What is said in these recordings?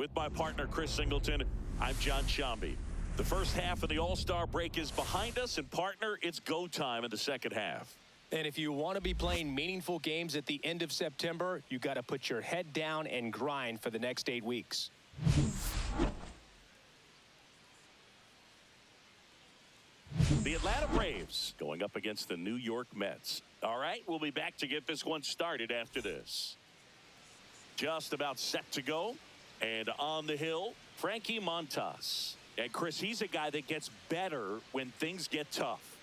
With my partner, Chris Singleton, I'm John Shambi. The first half of the All-Star break is behind us, and partner, it's go time in the second half. And if you want to be playing meaningful games at the end of September, you got to put your head down and grind for the next 8 weeks. The Atlanta Braves going up against the New York Mets. All right, we'll be back to get this one started after this. Just about set to go. And on the hill, Frankie Montas. And Chris, he's a guy that gets better when things get tough.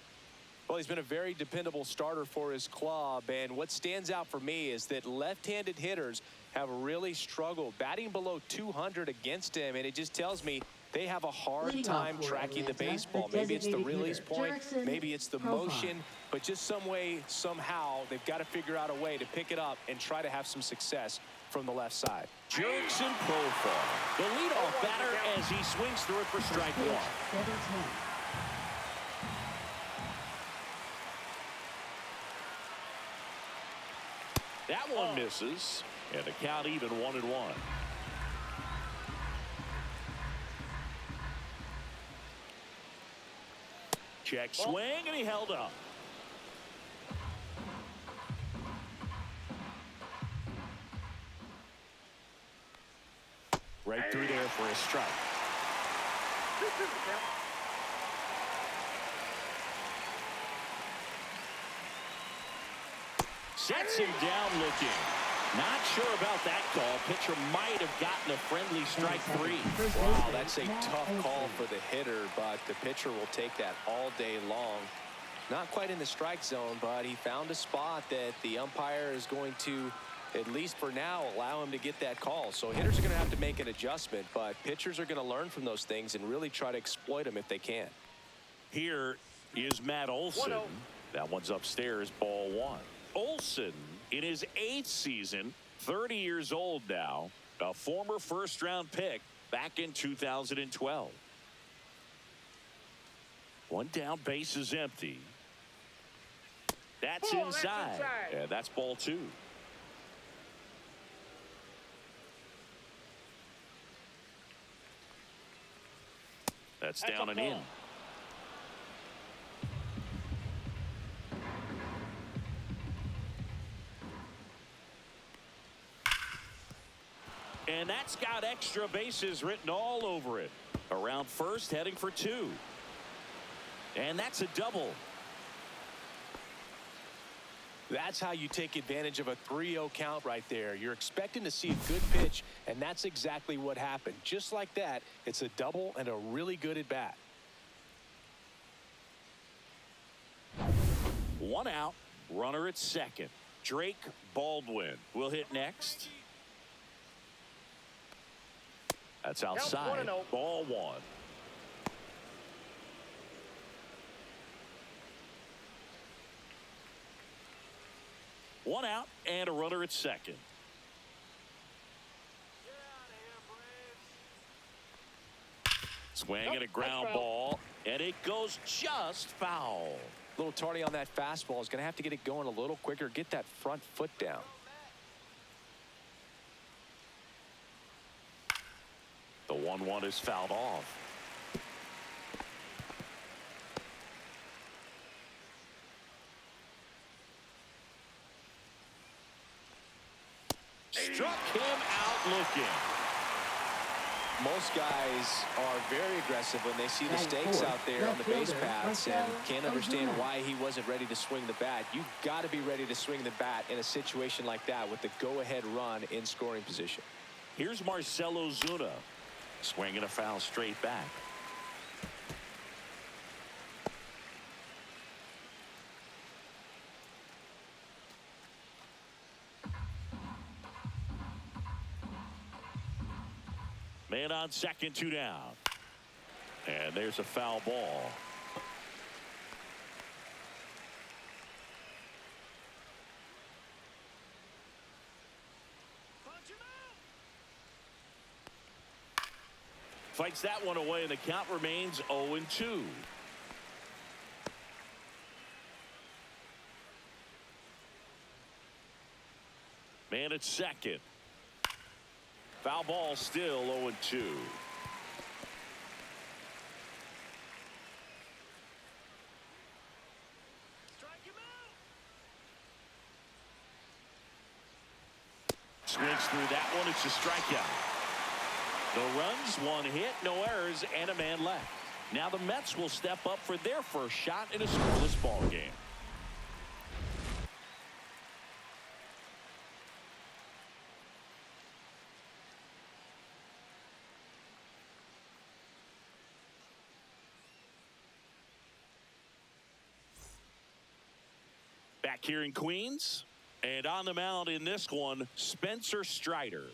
Well, he's been a very dependable starter for his club, and what stands out for me is that left-handed hitters have really struggled batting below 200 against him, and it just tells me they have a hard time tracking the baseball. Maybe it's the release point, maybe it's the motion, but just some way, somehow, they've got to figure out a way to pick it up and try to have some success from the left side. Jurickson Profar, the leadoff batter, as he swings through it for strike one. That one misses, and the count even 1-1. Check swing, and he held up. Right through there for a strike. Sets him down looking. Not sure about that call. Pitcher might have gotten a friendly strike three. Wow, that's a tough call for the hitter, but the pitcher will take that all day long. Not quite in the strike zone, but he found a spot that the umpire is going to, at least for now, allow him to get that call. So hitters are going to have to make an adjustment, but pitchers are going to learn from those things and really try to exploit them if they can. Here is Matt Olson. That one's upstairs, ball one. Olson, in his 8th season, 30 years old now, a former first-round pick back in 2012. One down, base is empty. That's inside. And that's ball two. That's down and in. And that's got extra bases written all over it. Around first, heading for two. And that's a double. That's how you take advantage of a 3-0 count right there. You're expecting to see a good pitch, and that's exactly what happened. Just like that, it's a double and a really good at bat. One out, runner at second. Drake Baldwin will hit next. That's outside. Ball one. One out and a runner at second. Swing and a ground ball, and it goes just foul. A little tardy on that fastball. Is going to have to get it going a little quicker. Get that front foot down. The 1-1 is fouled off. Struck him out looking. Most guys are very aggressive when they see the stakes out there on the base paths and can't understand why he wasn't ready to swing the bat. You've got to be ready to swing the bat in a situation like that with the go-ahead run in scoring position. Here's Marcell Ozuna. Swinging a foul straight back. Man on second, two down. And there's a foul ball. Fights that one away, and the count remains 0-2. Man at second. Foul ball, still 0-2. Swings through that one. It's a strikeout. No runs, one hit, no errors, and a man left. Now the Mets will step up for their first shot in a scoreless ball game. Back here in Queens, and on the mound in this one, Spencer Strider.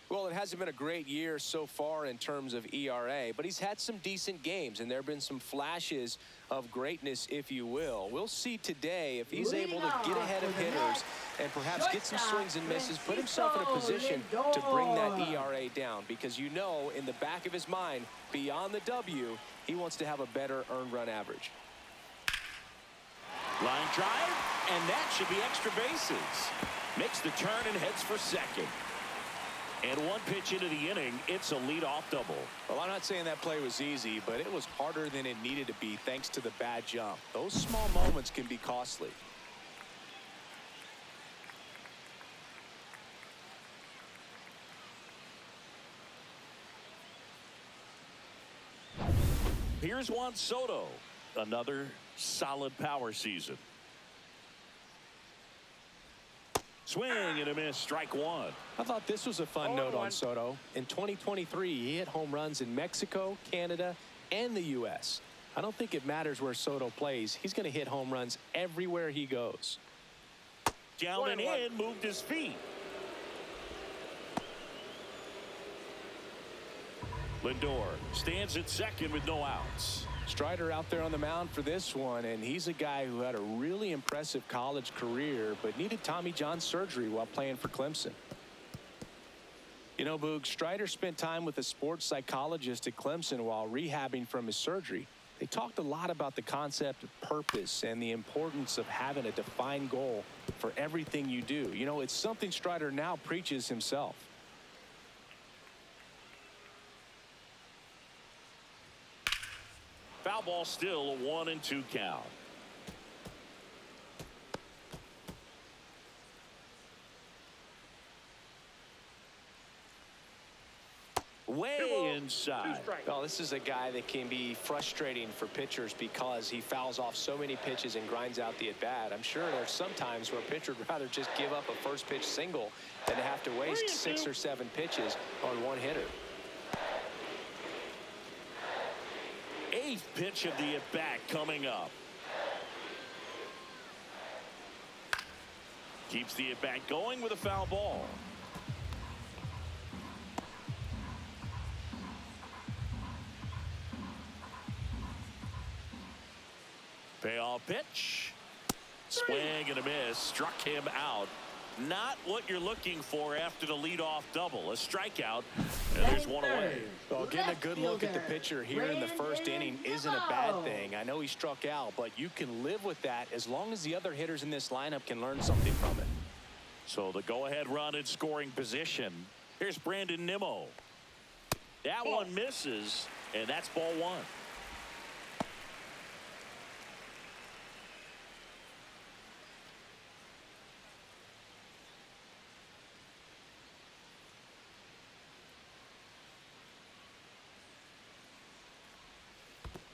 Well, it hasn't been a great year so far in terms of ERA, but he's had some decent games, and there have been some flashes of greatness, if you will. We'll see today if he's able to get ahead of hitters and perhaps get some swings and misses, put himself in a position to bring that ERA down, because you know in the back of his mind, beyond the W, he wants to have a better earned run average. Line drive, and that should be extra bases. Makes the turn and heads for second. And one pitch into the inning, it's a leadoff double. Well, I'm not saying that play was easy, but it was harder than it needed to be thanks to the bad jump. Those small moments can be costly. Here's Juan Soto. Another solid power season. Swing and a miss, strike one. I thought this was a fun note on Soto. In 2023, he hit home runs in Mexico, Canada, and the U.S. I don't think it matters where Soto plays. He's going to hit home runs everywhere he goes. Down and in, moved his feet. Lindor stands at second with no outs. Strider out there on the mound for this one, and he's a guy who had a really impressive college career but needed Tommy John surgery while playing for Clemson. You know, Boog, Strider spent time with a sports psychologist at Clemson while rehabbing from his surgery. They talked a lot about the concept of purpose and the importance of having a defined goal for everything you do. You know, it's something Strider now preaches himself. Foul ball, still a 1-2 count. Way inside. Well, this is a guy that can be frustrating for pitchers because he fouls off so many pitches and grinds out the at-bat. I'm sure there's some times where a pitcher would rather just give up a first pitch single than to have to waste 6 or 7 pitches on one hitter. 8th pitch of the at-bat coming up. Keeps the at-bat going with a foul ball. Payoff pitch. Swing and a miss. Struck him out. Not what you're looking for after the leadoff double. A strikeout, and there's one away. Well, getting a good look at the pitcher here in the first inning isn't a bad thing. I know he struck out, but you can live with that as long as the other hitters in this lineup can learn something from it. So the go-ahead run in scoring position. Here's Brandon Nimmo. That one misses, and that's ball one.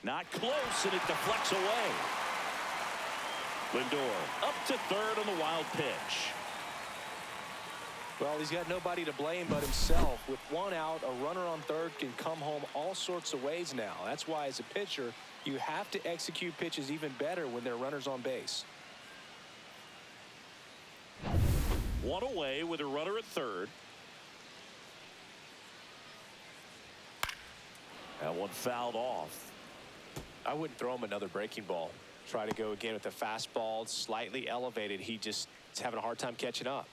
Not close, and it deflects away. Lindor up to third on the wild pitch. Well, he's got nobody to blame but himself. With one out, a runner on third can come home all sorts of ways now. That's why, as a pitcher, you have to execute pitches even better when there are runners on base. One away with a runner at third. That one fouled off. I wouldn't throw him another breaking ball. Try to go again with the fastball, slightly elevated. He just is having a hard time catching up.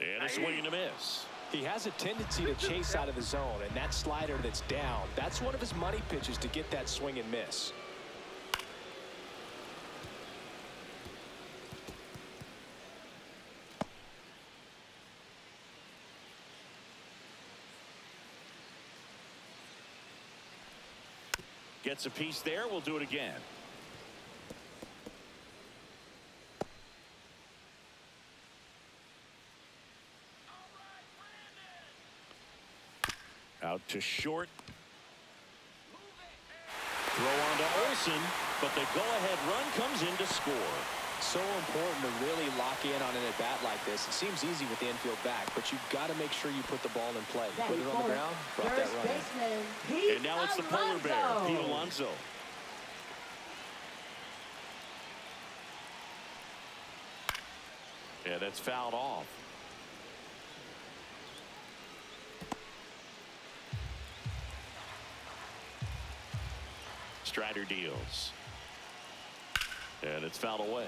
And a swing and a miss. He has a tendency to chase out of the zone, and that slider that's down, that's one of his money pitches to get that swing and miss. Gets a piece there. We'll do it again. Out to short. Throw on to Olsen, but the go-ahead run comes in to score. So important to really lock in on an at-bat like this. It seems easy with the infield back, but you've got to make sure you put the ball in play. Put it on the ground, brought that run in. And now it's the polar bear, Pete Alonso. Yeah, that's fouled off. Strider deals. And it's fouled away.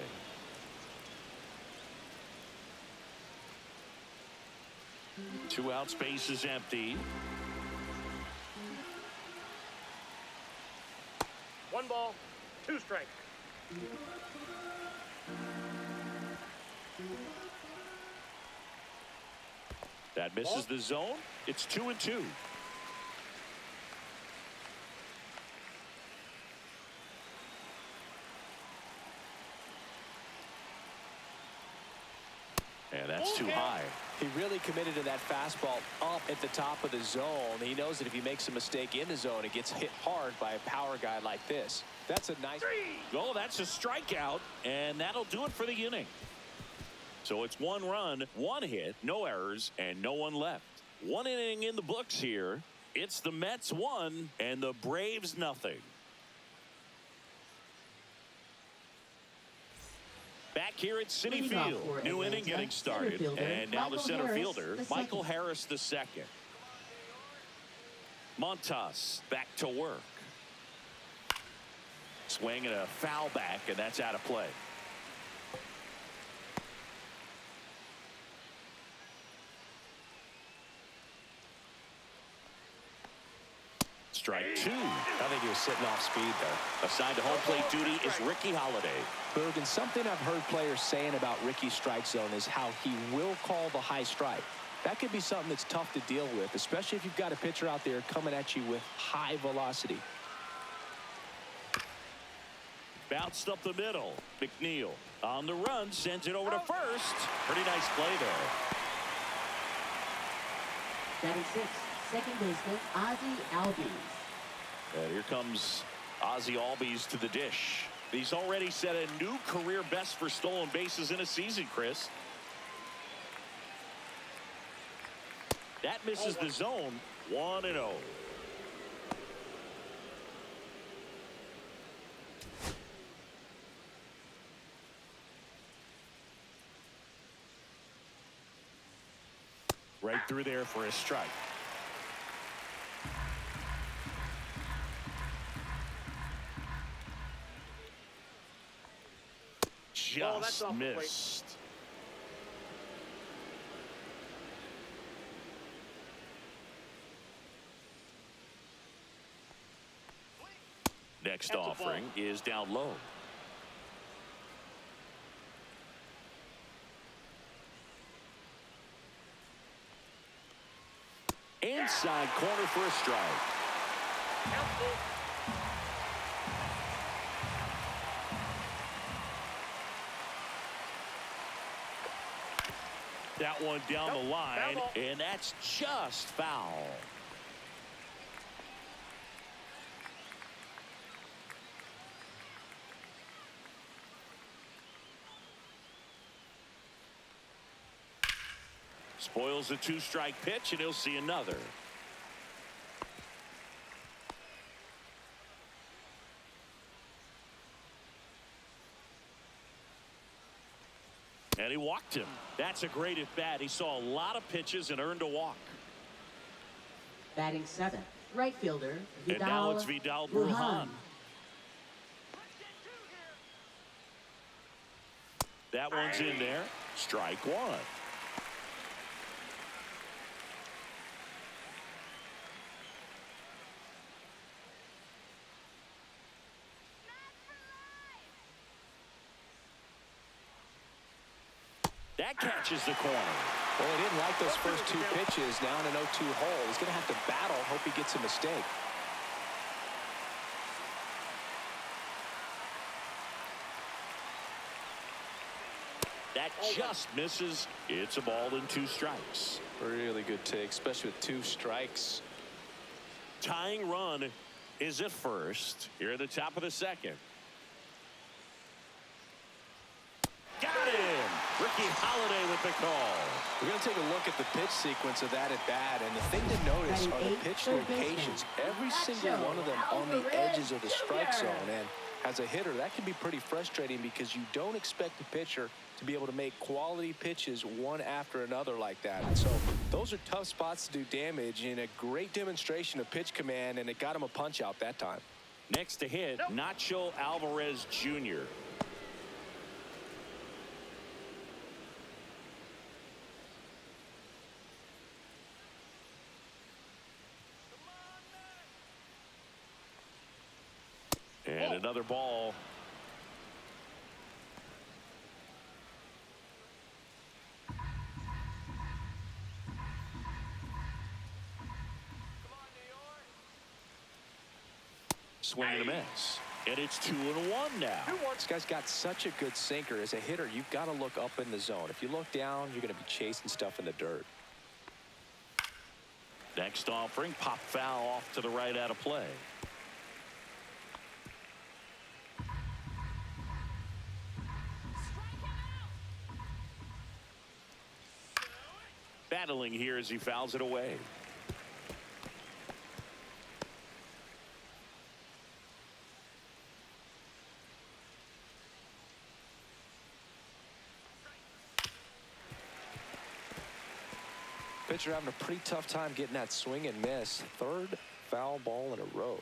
Two out, space is empty. One ball, two strikes. That misses the zone. It's 2-2. And that's too high. He really committed to that fastball up at the top of the zone. He knows that if he makes a mistake in the zone, it gets hit hard by a power guy like this. That's a nice. Oh, that's a strikeout, and that'll do it for the inning. So it's 1 run, 1 hit, no errors, and no one left. 1 inning in the books here. It's the Mets 1 and the Braves nothing. Back here at Citi Field, new inning getting started, and now the center fielder, Michael Harris the second. Montas back to work. Swing and a foul back, and that's out of play. Strike 2. I think he was sitting off speed there. Assigned to home plate duty is Ricky Holiday. Boog, and something I've heard players saying about Ricky's strike zone is how he will call the high strike. That could be something that's tough to deal with, especially if you've got a pitcher out there coming at you with high velocity. Bounced up the middle. McNeil on the run, sends it over to first. Pretty nice play there. Batting 6, second baseman Ozzie Albies. And here comes Ozzie Albies to the dish. He's already set a new career best for stolen bases in a season, Chris. That misses the zone. 1-0. Right through there for a strike. Just missed. Next offering is down low. Inside corner for a strike. That one down the line, and that's just foul. Spoils the 2-strike pitch, and he'll see another. And he walked him. That's a great at bat. He saw a lot of pitches and earned a walk. Batting 7, right fielder Vidal. And now it's Vidal Brujan. That one's in there. Strike 1. That catches the corner. Well, he didn't like those first 2 pitches. Now in an 0-2 hole. He's going to have to battle. Hope he gets a mistake. That just misses. It's a ball and 2 strikes. Really good take, especially with 2 strikes. Tying run is at first. Here at the top of the second. Got him. Ricky Holiday with the call. We're going to take a look at the pitch sequence of that at bat, and the thing to notice are the pitch locations. Every single one of them on the edges of the strike zone. And as a hitter, that can be pretty frustrating because you don't expect the pitcher to be able to make quality pitches one after another like that. And so those are tough spots to do damage, and a great demonstration of pitch command, and it got him a punch out that time. Next to hit, Nacho Alvarez Jr. And another ball. Swing and a miss. And it's 2-1 now. This guy's got such a good sinker. As a hitter, you've got to look up in the zone. If you look down, you're going to be chasing stuff in the dirt. Next offering, pop foul off to the right out of play. Battling here as he fouls it away. Pitcher having a pretty tough time getting that swing and miss. 3rd foul ball in a row.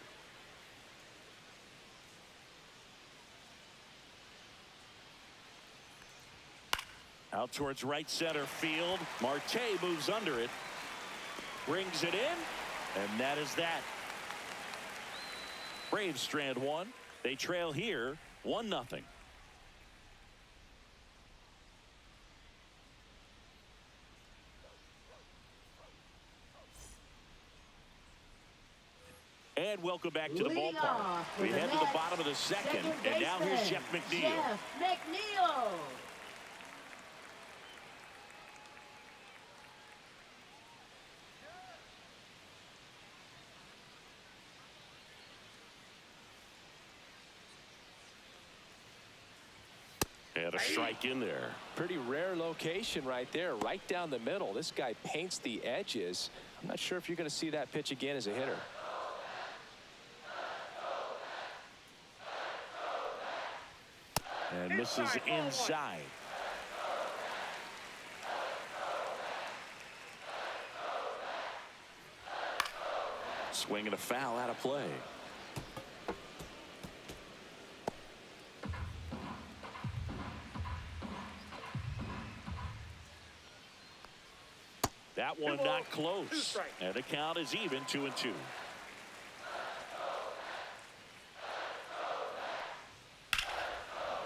Out towards right center field. Marte moves under it. Brings it in. And that is that. Braves strand 1. They trail here 1-0. And welcome back to the ballpark. We head to the bottom of the second. And now here's Jeff McNeil. Jeff McNeil. And a strike in there. Pretty rare location right there, right down the middle. This guy paints the edges. I'm not sure if you're going to see that pitch again as a hitter. And misses inside. Swing and a foul out of play. That one not close. And the count is even 2-2.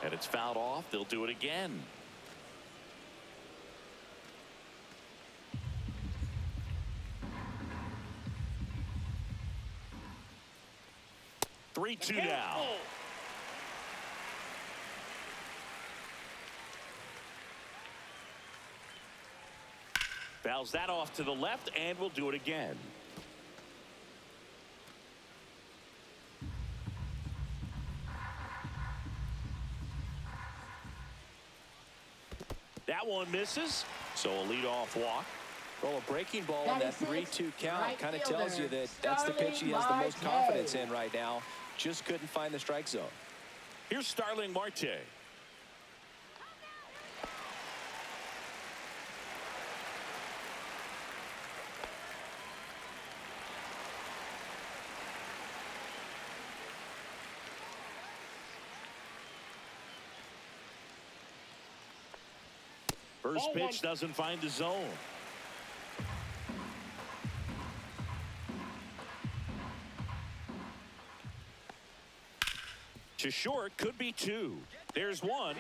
And it's fouled off. They'll do it again. Three-two now. Fouls that off to the left, and we'll do it again. That one misses, so a leadoff walk. Well, a breaking ball in that 3-2 count kind of tells you that that's the pitch he has the most confidence in right now. Just couldn't find the strike zone. Here's Starling Marte. First pitch doesn't find the zone. To short, could be 2. There's 1.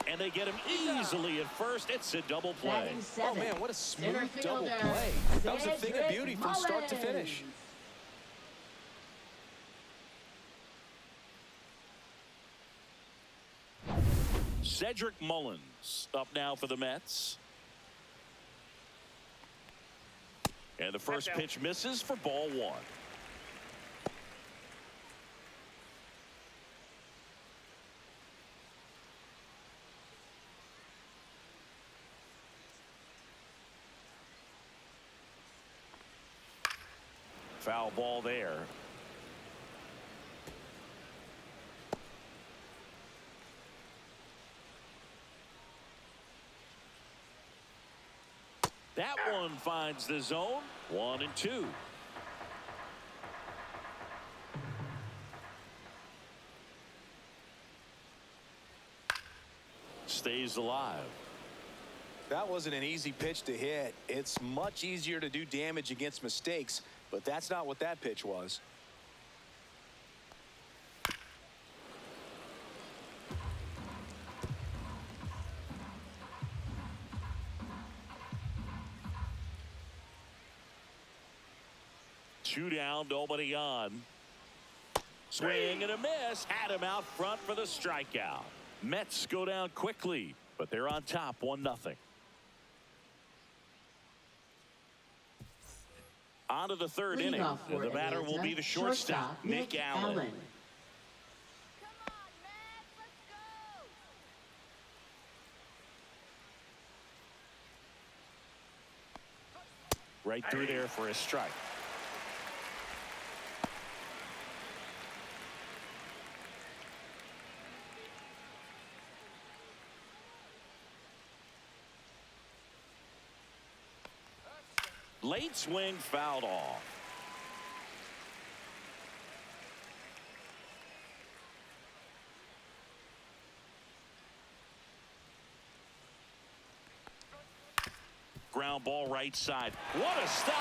And they get him easily at first. It's a double play. Oh, man, what a smooth double play. That was a thing of beauty from start to finish. Cedric Mullins up now for the Mets. And the first pitch misses for ball one. Foul ball there. That one finds the zone. 1-2. Stays alive. That wasn't an easy pitch to hit. It's much easier to do damage against mistakes, but that's not what that pitch was. Two down, nobody on. Swing and a miss. Had him out front for the strikeout. Mets go down quickly, but they're on top 1-0. On to the third inning. The batter will be the shortstop, Nick Allen. Right through there for a strike. Late swing fouled off. Ground ball right side. What a stop.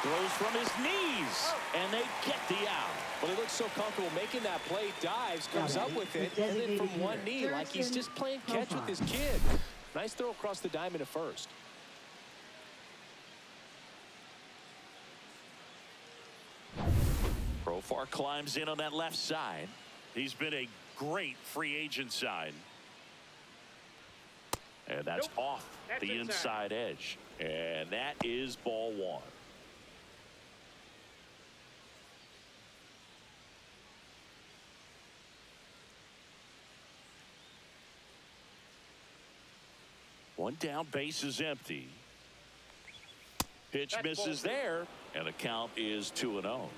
Throws from his knees. And they get the out. Well, he looks so comfortable making that play. Dives, comes up with it, and then from one knee, like he's just playing catch with his kid. Nice throw across the diamond to first. Profar climbs in on that left side. He's been a great free agent sign. And that's off the inside edge. And that is ball one. One down, base is empty. Pitch misses there, and the count is 2-0.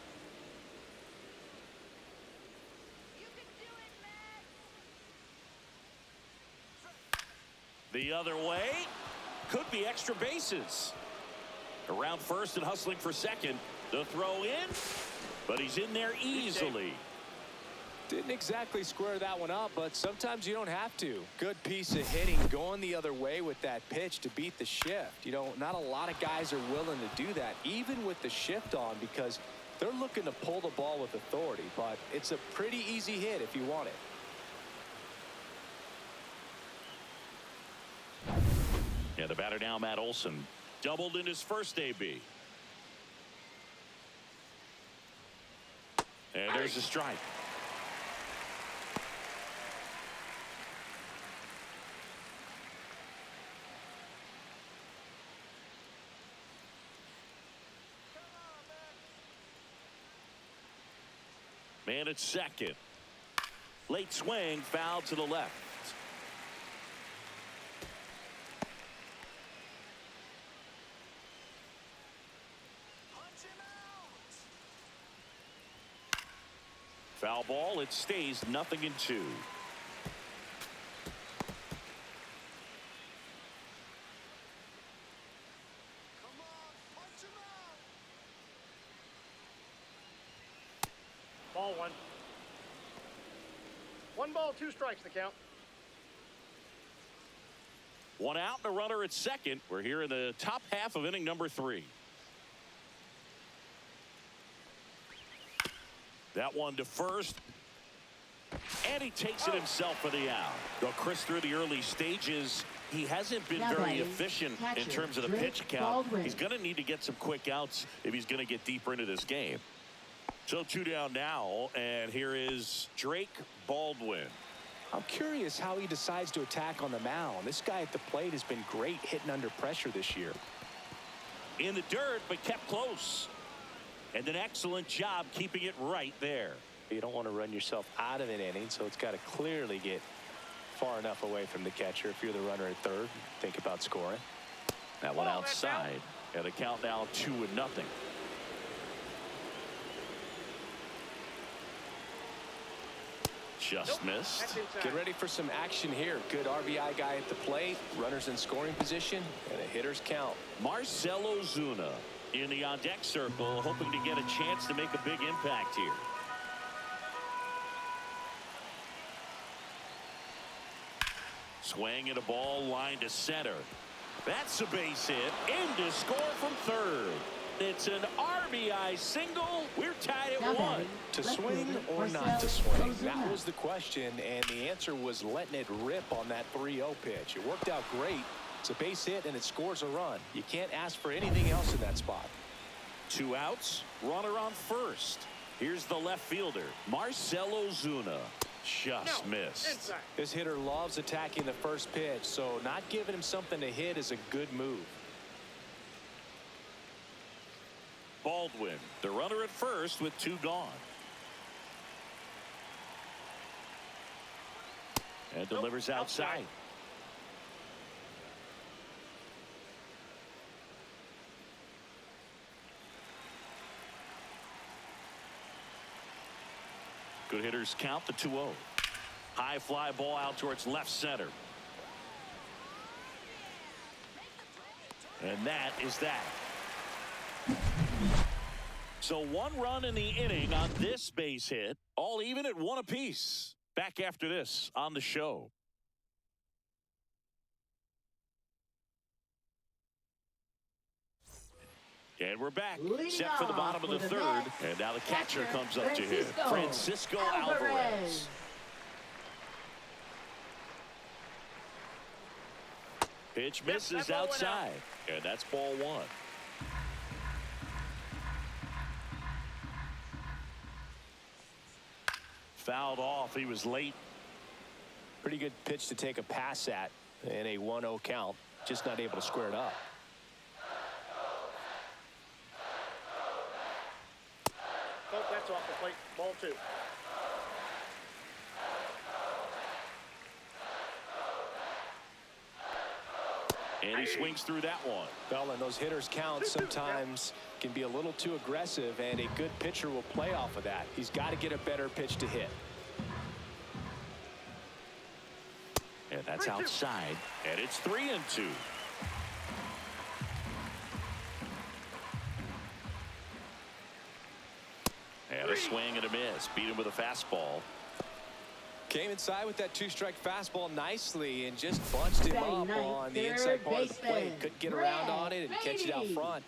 The other way, could be extra bases. Around first and hustling for second. The throw in, but he's in there easily. Didn't exactly square that one up, but sometimes you don't have to. Good piece of hitting going the other way with that pitch to beat the shift. You know, not a lot of guys are willing to do that, even with the shift on, because they're looking to pull the ball with authority, but it's a pretty easy hit if you want it. Yeah, the batter now, Matt Olson, doubled in his first AB. And there's a strike. Man at second. Late swing, foul to the left. Foul ball. It stays 0-2. Ball one. 1 ball, 2 strikes the count. One out and a runner at second. We're here in the top half of inning number 3. That one to first. And he takes it himself for the out. Though Chris, through the early stages, he hasn't been very efficient in terms of the pitch count. He's going to need to get some quick outs if he's going to get deeper into this game. So 2 down now, and here is Drake Baldwin. I'm curious how he decides to attack on the mound. This guy at the plate has been great hitting under pressure this year. In the dirt, but kept close. And an excellent job keeping it right there. You don't want to run yourself out of an inning, so it's got to clearly get far enough away from the catcher. If you're the runner at third, think about scoring. That one outside. And the count now 2-0. Just missed. Get ready for some action here. Good RBI guy at the plate. Runners in scoring position. And a hitter's count. Marcell Ozuna in the on-deck circle, hoping to get a chance to make a big impact here. Swing and a ball line to center. That's a base hit. In to score from third. It's an RBI single. We're tied at 1. To swing or not to swing? That was the question, and the answer was letting it rip on that 3-0 pitch. It worked out great. It's a base hit, and it scores a run. You can't ask for anything else in that spot. 2 outs. Runner on first. Here's the left fielder, Marcell Ozuna. Just missed. This hitter loves attacking the first pitch, so not giving him something to hit is a good move. Baldwin, the runner at first with 2 gone. And delivers outside. Good hitters count the 2-0. High fly ball out towards left center. And that is that. So 1 run in the inning on this base hit, all even at 1 apiece. Back after this on the show. And we're back. Set for the bottom of the third. And now the catcher comes up to hit. Francisco Alvarez. Pitch misses outside. And that's ball 1. Fouled off. He was late. Pretty good pitch to take a pass at in a 1-0 count. Just not able to square it up. Oh, that's off the plate. Ball 2. And he swings through that one. Well, and those hitters count sometimes can be a little too aggressive, and a good pitcher will play off of that. He's got to get a better pitch to hit. And that's outside. And it's 3-2. And a swing and a miss. Beat him with a fastball. Came inside with that 2-strike fastball nicely and just bunched him up on the inside part of the plate. Couldn't get around on it and catch it out front.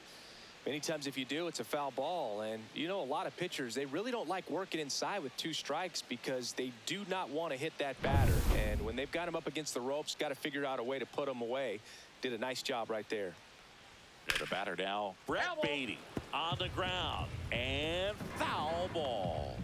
Many times if you do, it's a foul ball. And you know, a lot of pitchers, they really don't like working inside with 2 strikes because they do not want to hit that batter. And when they've got him up against the ropes, got to figure out a way to put him away. Did a nice job right there. And the batter now, Brett Beatty on the ground. And foul ball.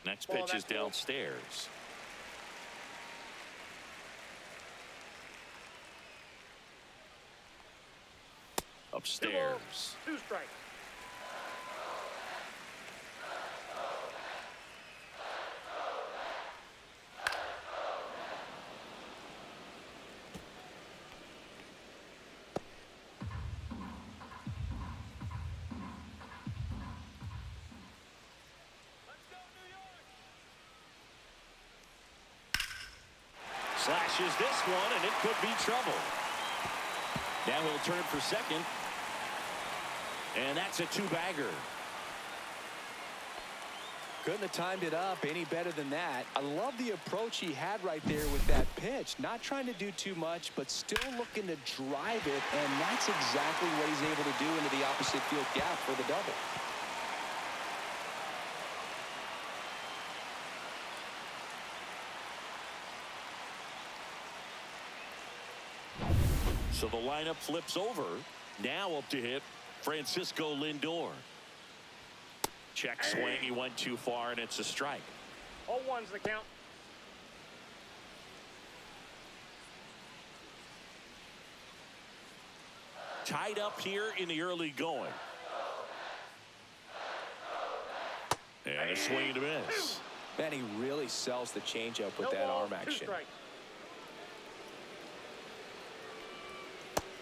Next pitch is downstairs. Upstairs. 2 strikes. Slashes this one, and it could be trouble. Now he'll turn for second. And that's a 2-bagger. Couldn't have timed it up any better than that. I love the approach he had right there with that pitch. Not trying to do too much, but still looking to drive it, and that's exactly what he's able to do into the opposite field gap for the double. So the lineup flips over. Now up to hit Francisco Lindor. Check swing. He went too far, and it's a strike. 0-1's the count. Tied up here in the early going. And a swing and a miss. Man, he really sells the changeup with that arm action.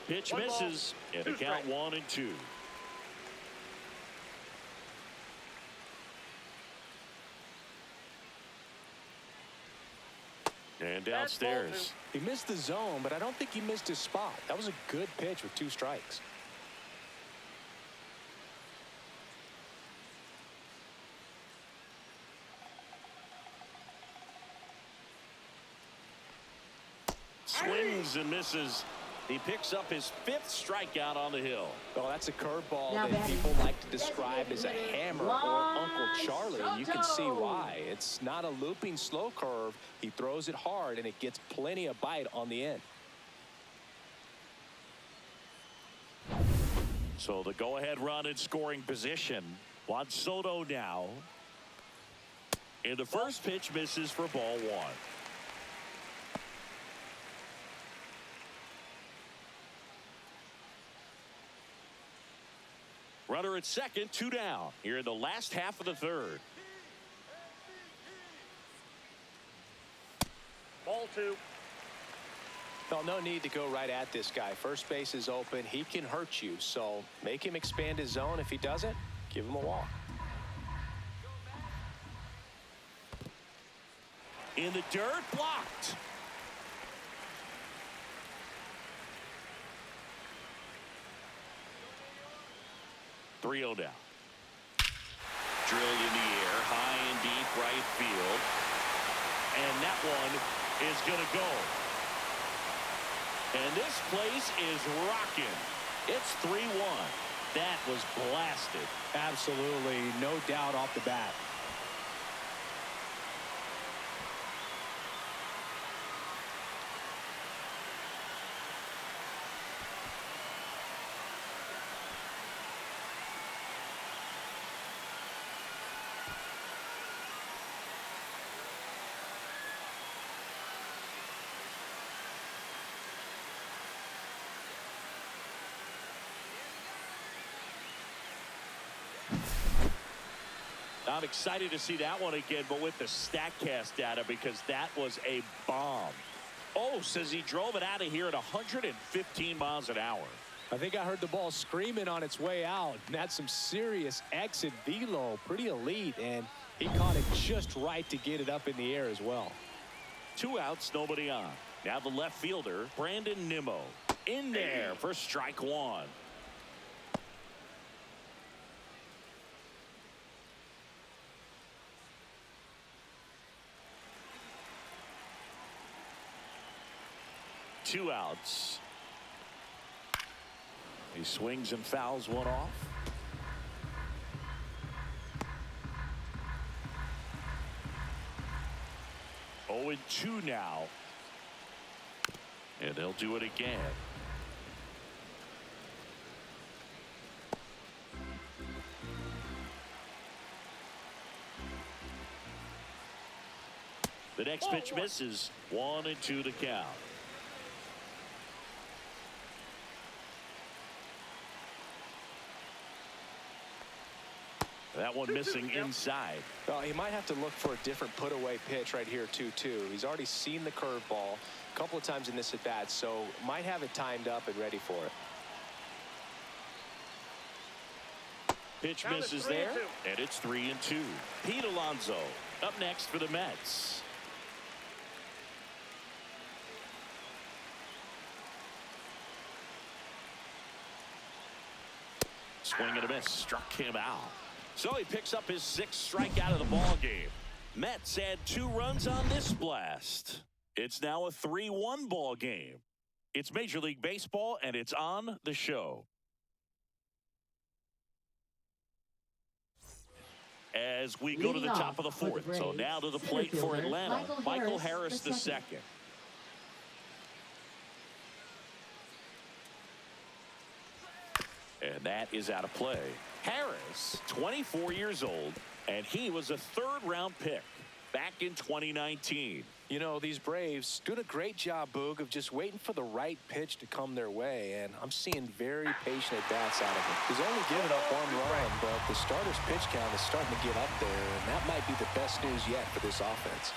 Pitch misses, and the count 1-2. And downstairs. He missed the zone, but I don't think he missed his spot. That was a good pitch with 2 strikes. Swings and misses. He picks up his 5th strikeout on the hill. Well, that's a curveball that people like to describe as a hammer or Uncle Charlie, and you can see why. It's not a looping slow curve. He throws it hard, and it gets plenty of bite on the end. So the go-ahead run in scoring position. Juan Soto now. And the first pitch misses for ball 1. Runner at second, 2 down here in the last half of the 3rd. Ball 2. Well, no need to go right at this guy. First base is open. He can hurt you, so make him expand his zone. If he doesn't, give him a walk. In the dirt, blocked. .3-0 down. Drilled in the air, high and deep right field. And that one is going to go. And this place is rocking. It's 3-1. That was blasted. Absolutely, no doubt off the bat. I'm excited to see that one again, but with the StatCast data, because that was a bomb. Oh, says he drove it out of here at 115 miles an hour. I think I heard the ball screaming on its way out. And that's some serious exit velo, pretty elite, and he caught it just right to get it up in the air as well. 2 outs, nobody on. Now the left fielder, Brandon Nimmo, in there for strike 1. Two outs. He swings and fouls one off. Oh, and 2 now. And they'll do it again. The next pitch misses. 1-2 to count. That one missing inside. Well, he might have to look for a different put-away pitch right here, 2-2. He's already seen the curveball a couple of times in this at-bat, so might have it timed up and ready for it. Pitch misses there, and it's 3-2. Pete Alonso up next for the Mets. Swing and a miss, struck him out. So he picks up his 6th strikeout of the ball game. Mets add 2 runs on this blast. It's now a 3-1 ball game. It's Major League Baseball, and it's on the show. As we go to the top of the 4th. So now to the plate for Atlanta, Michael Harris the second. And that is out of play. Harris, 24 years old, and he was a 3rd-round pick back in 2019. You know, these Braves doing a great job, Boog, of just waiting for the right pitch to come their way, and I'm seeing very patient at-bats out of him. He's only given up 1 run, but the starter's pitch count is starting to get up there, and that might be the best news yet for this offense.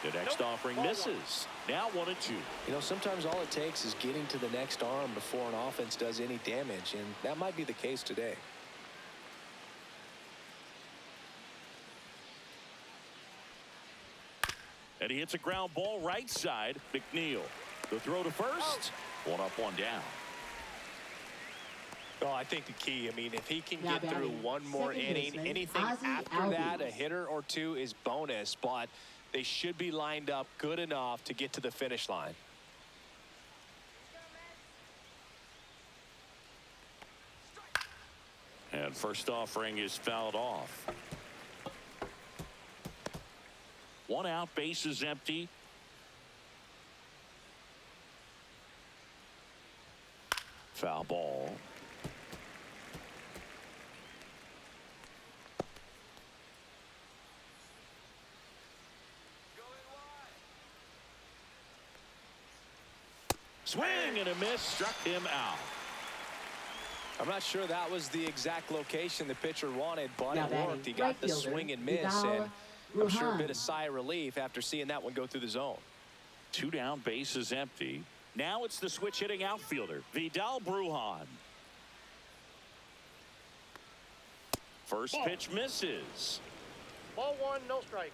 The next offering misses. Now 1-2. You know, sometimes all it takes is getting to the next arm before an offense does any damage, and that might be the case today. And he hits a ground ball right side. McNeil. The throw to first. 1 up, 1 down. Well, I think the key, I mean, if he can get through 1 more inning, anything after that, a hitter or 2 is bonus, but they should be lined up good enough to get to the finish line. And first offering is fouled off. 1 out, base is empty. Foul ball. Swing and a miss, struck him out. I'm not sure that was the exact location the pitcher wanted, but it worked. He got the swing and miss, and I'm sure a bit of sigh of relief after seeing that one go through the zone. 2 down, base is empty. Now it's the switch hitting outfielder, Vidal Brujan. First pitch misses. Ball 1, no strikes.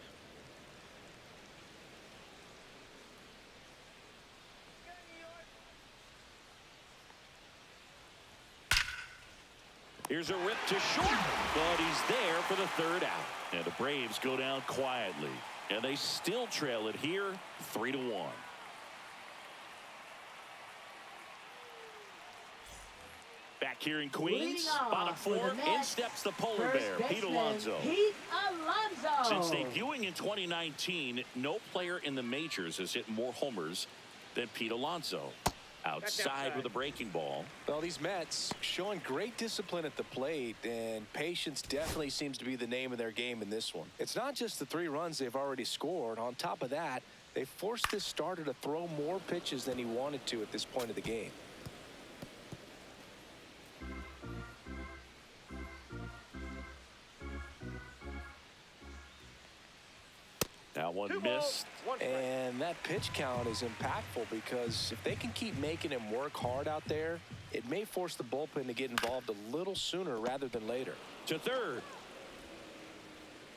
Here's a rip to short, but he's there for the 3rd out. And the Braves go down quietly, and they still trail it here, 3-1. Back here in Queens, bottom 4, in steps the polar bear, Pete Alonso. Since debuting in 2019, no player in the majors has hit more homers than Pete Alonso. Outside with a breaking ball. Well, these Mets showing great discipline at the plate, and patience definitely seems to be the name of their game in this one. It's not just the 3 runs they've already scored. On top of that, they forced this starter to throw more pitches than he wanted to at this point of the game. That one missed. And that pitch count is impactful because if they can keep making him work hard out there, it may force the bullpen to get involved a little sooner rather than later. To third.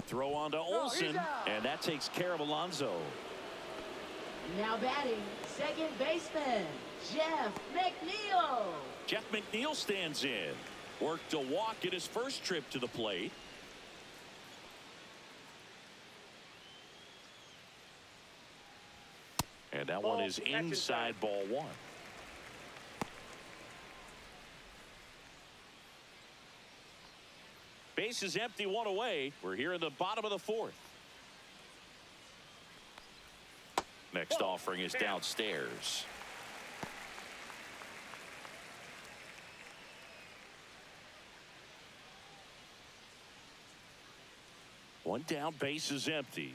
Throw on to Olsen, and that takes care of Alonso. Now batting, second baseman, Jeff McNeil. Jeff McNeil stands in. Worked a walk in his first trip to the plate. And that one is inside ball 1. Base is empty, 1 away. We're here in the bottom of the 4th. Next offering is downstairs. One down, base is empty.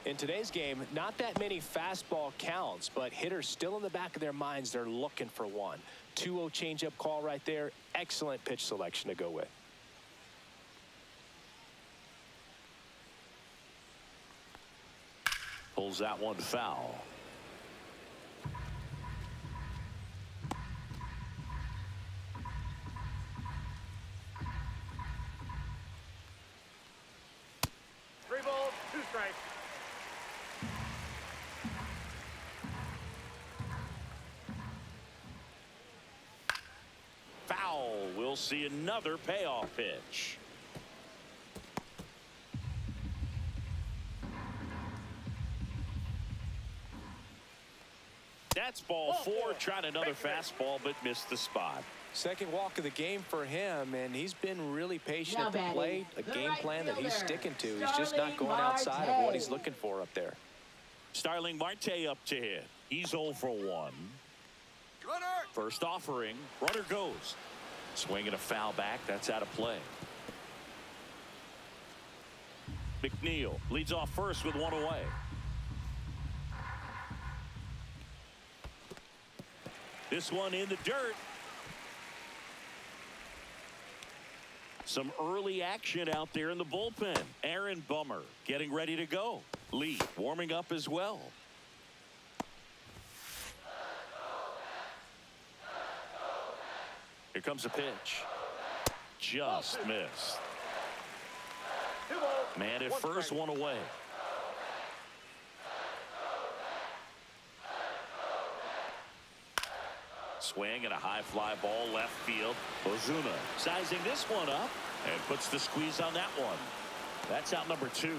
In today's game, not that many fastball counts, but hitters still in the back of their minds, they're looking for one. 2-0 changeup call right there. Excellent pitch selection to go with. Pulls that one foul. Three balls, 2 strikes. Foul see another payoff pitch. That's ball 4. Tried another fastball, but missed the spot. Second walk of the game for him, and he's been really patient at the plate. A game plan that he's sticking to. He's just not going outside of what he's looking for up there. Starling Marte up to hit. He's 0 for 1. First offering. Runner goes. Swing and a foul back. That's out of play. McNeil leads off first with 1 away. This one in the dirt. Some early action out there in the bullpen. Aaron Bummer getting ready to go. Lee warming up as well. Here comes a pitch. Just missed. Man at first, 1 away. Swing and a high fly ball left field. Ozuna sizing this one up and puts the squeeze on that one. That's out number 2.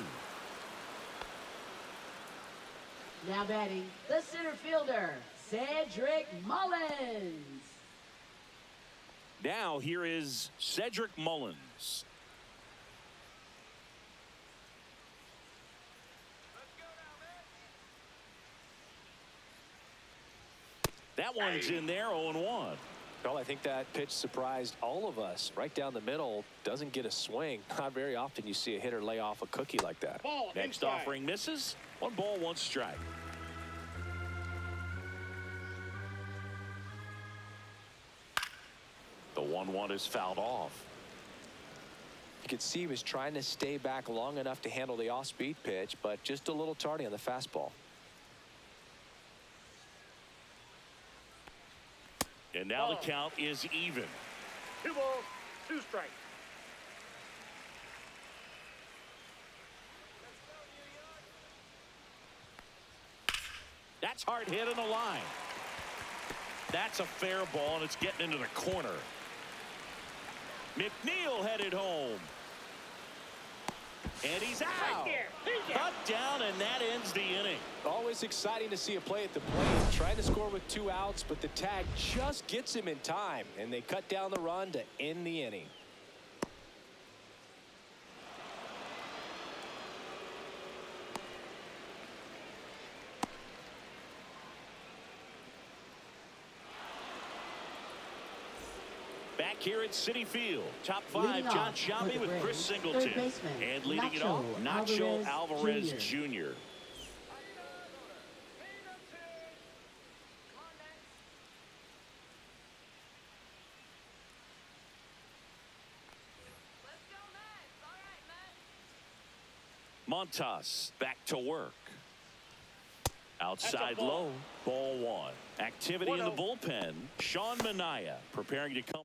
Now batting, the center fielder, Cedric Mullins. Now here is Cedric Mullins. That one's in there, 0-1. Well, I think that pitch surprised all of us. Right down the middle, doesn't get a swing. Not very often you see a hitter lay off a cookie like that. Next offering misses. 1 ball, 1 strike. The 1-1 is fouled off. You could see he was trying to stay back long enough to handle the off-speed pitch, but just a little tardy on the fastball. And now the count is even. 2 balls, 2 strikes. That's hard hit in the line. That's a fair ball, and it's getting into the corner. McNeil headed home. And he's out. Cut down, and that ends the inning. Always exciting to see a play at the plate. Trying to score with 2 outs, but the tag just gets him in time, and they cut down the run to end the inning. Back here at Citi Field, top 5, Leading John off Sciambi for the with Chris Braves, Singleton. third baseman, And leading it off, Nacho Alvarez Jr. Montas back to work. Outside low, ball 1. Activity in the bullpen. Sean Manaea preparing to come.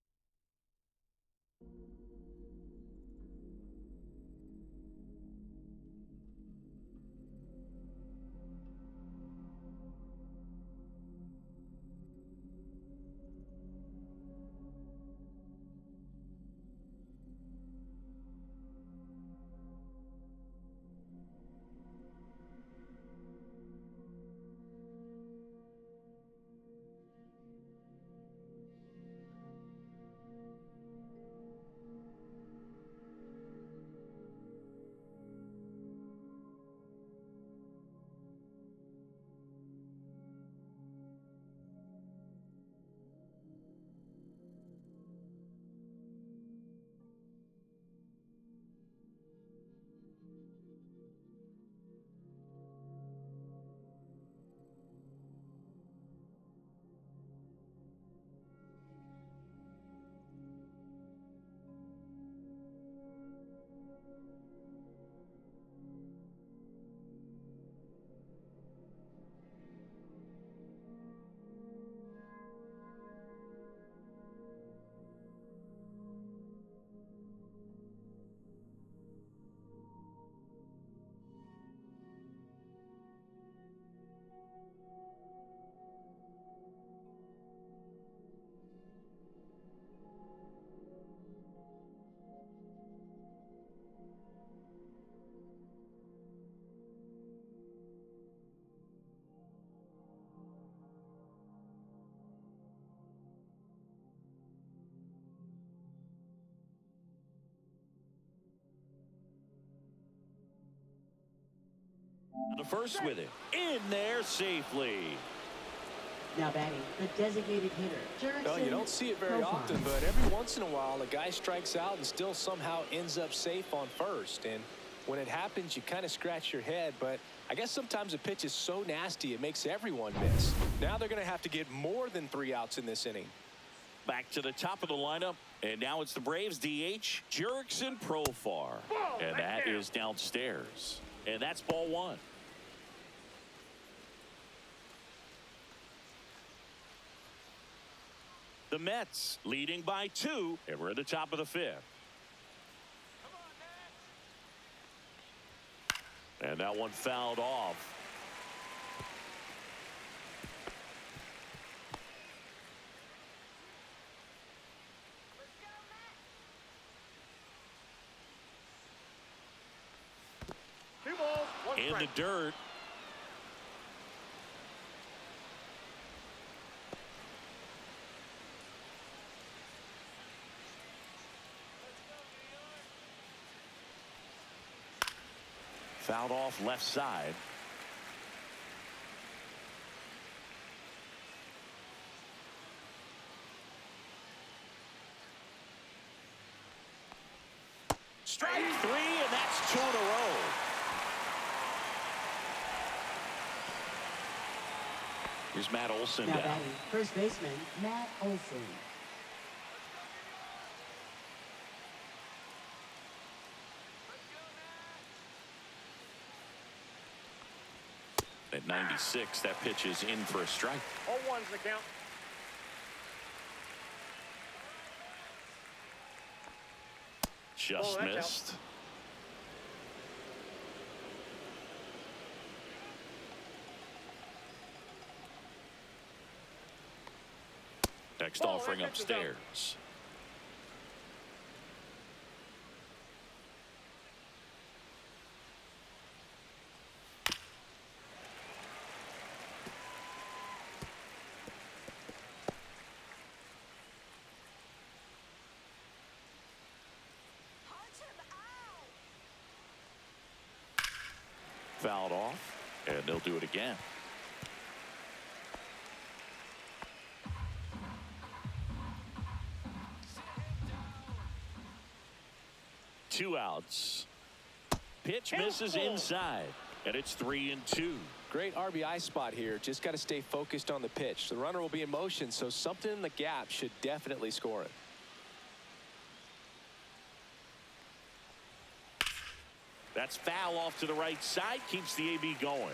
The first with it. In there safely. Now batting, the designated hitter, Jurickson. Well, you don't see it very often, but every once in a while, a guy strikes out and still somehow ends up safe on first. And when it happens, you kind of scratch your head. But I guess sometimes a pitch is so nasty, it makes everyone miss. Now they're going to have to get more than 3 outs in this inning. Back to the top of the lineup, and now it's the Braves DH, Jurickson Profar. And that is downstairs. And that's ball 1. The Mets leading by 2, and we're at the top of the 5th. And that one fouled off. Two balls, one In strike. the dirt. Fouled off left side. Strike 3, and that's 2 in a row. Here's Matt Olson Now down. batting, first baseman, Matt Olson. At 96, that pitch is in for a strike. 0-1's the count. Just that's out. missed. Next Ball, offering that pitch is out. upstairs. Fouled off, and they'll do it again. Two outs. Pitch misses inside, and it's 3-2. Great RBI spot here. Just got to stay focused on the pitch. The runner will be in motion, so something in the gap should definitely score it. That's foul off to the right side, keeps the AB going.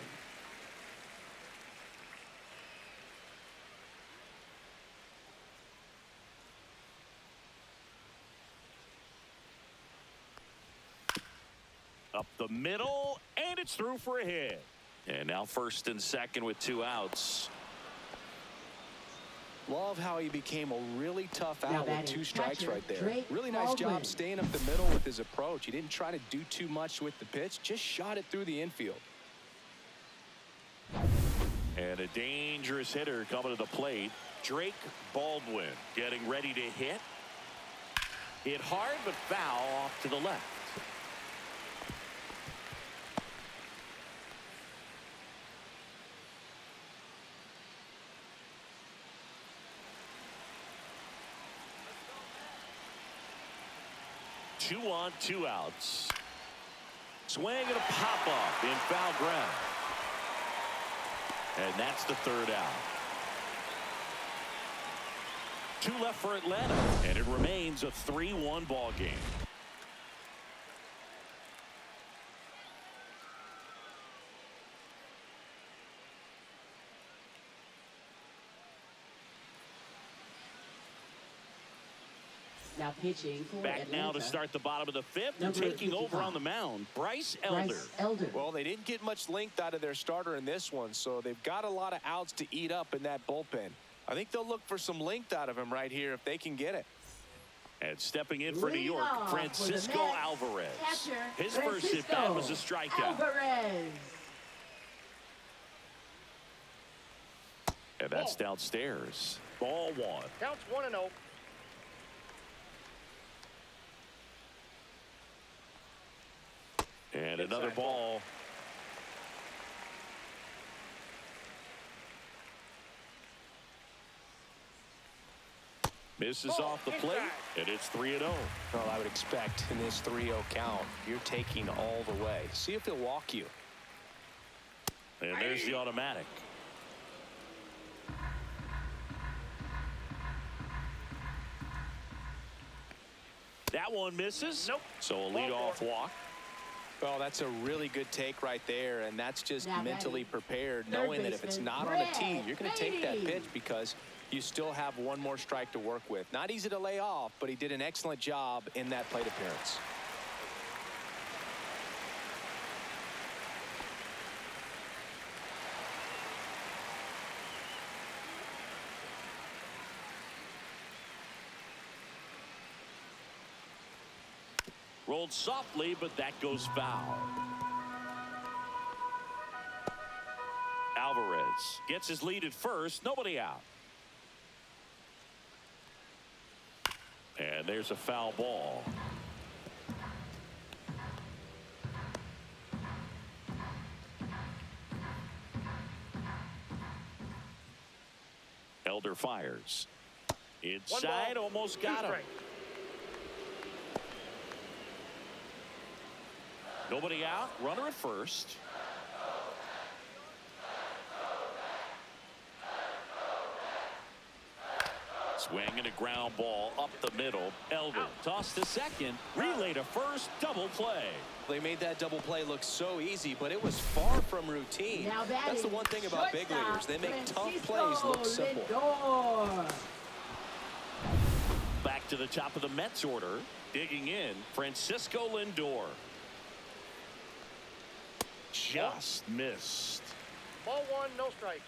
Up the middle, and it's through for a hit. And now first and second with 2 outs. Love how he became a really tough Now out with batting, 2 strikes catcher, right there. Drake Really nice Baldwin. job staying up the middle with his approach. He didn't try to do too much with the pitch, just shot it through the infield. And a dangerous hitter coming to the plate. Drake Baldwin getting ready to hit. Hit hard, but foul off to the left. Two on, 2 outs. Swing and a pop up in foul ground. And that's the 3rd out. 2 left for Atlanta, and it remains a 3-1 ball game. Now pitching for Back Atlanta. now to start the bottom of the 5th, and Number taking over 55. on the mound, Bryce Elder. Bryce Elder. Well, they didn't get much length out of their starter in this one, so they've got a lot of outs to eat up in that bullpen. I think they'll look for some length out of him right here if they can get it. And stepping in for New Leading York, off for the Francisco Mets, Alvarez. catcher, His first at bat was a strikeout. Alvarez. And that's downstairs. Ball 1. Counts 1-0. And another Inside ball. ball. Misses off the plate, and it's 3-0. Well, I would expect in this 3-0 count, you're taking all the way. See if he'll walk you. And there's the automatic. That one misses. Nope. So a leadoff walk. Well, that's a really good take right there, and that's just Now mentally prepared, knowing that if it's not on the tee, you're going to take that pitch because you still have one more strike to work with. Not easy to lay off, but he did an excellent job in that plate appearance. Rolled softly, but that goes foul. Alvarez gets his lead at first. Nobody out. And there's a foul ball. Elder fires. Inside, almost got him. Nobody out. Runner at first. Swinging a ground ball up the middle. Elder tossed to second. Relay to first. Double play. They made that double play look so easy, but it was far from routine. That's the one thing about big leaguers. They make tough plays look simple. Back to the top of the Mets order. Digging in, Francisco Lindor. Just missed. Ball one, no strike.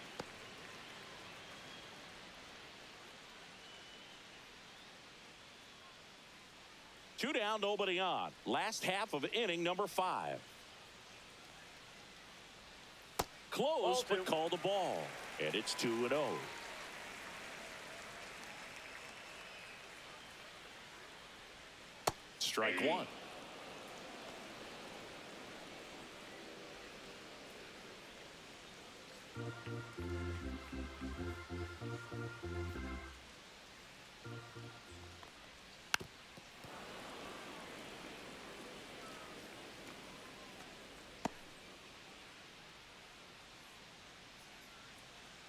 Two down, nobody on. Last half of inning number 5. Close, but called the ball. And it's 2-0. Strike one.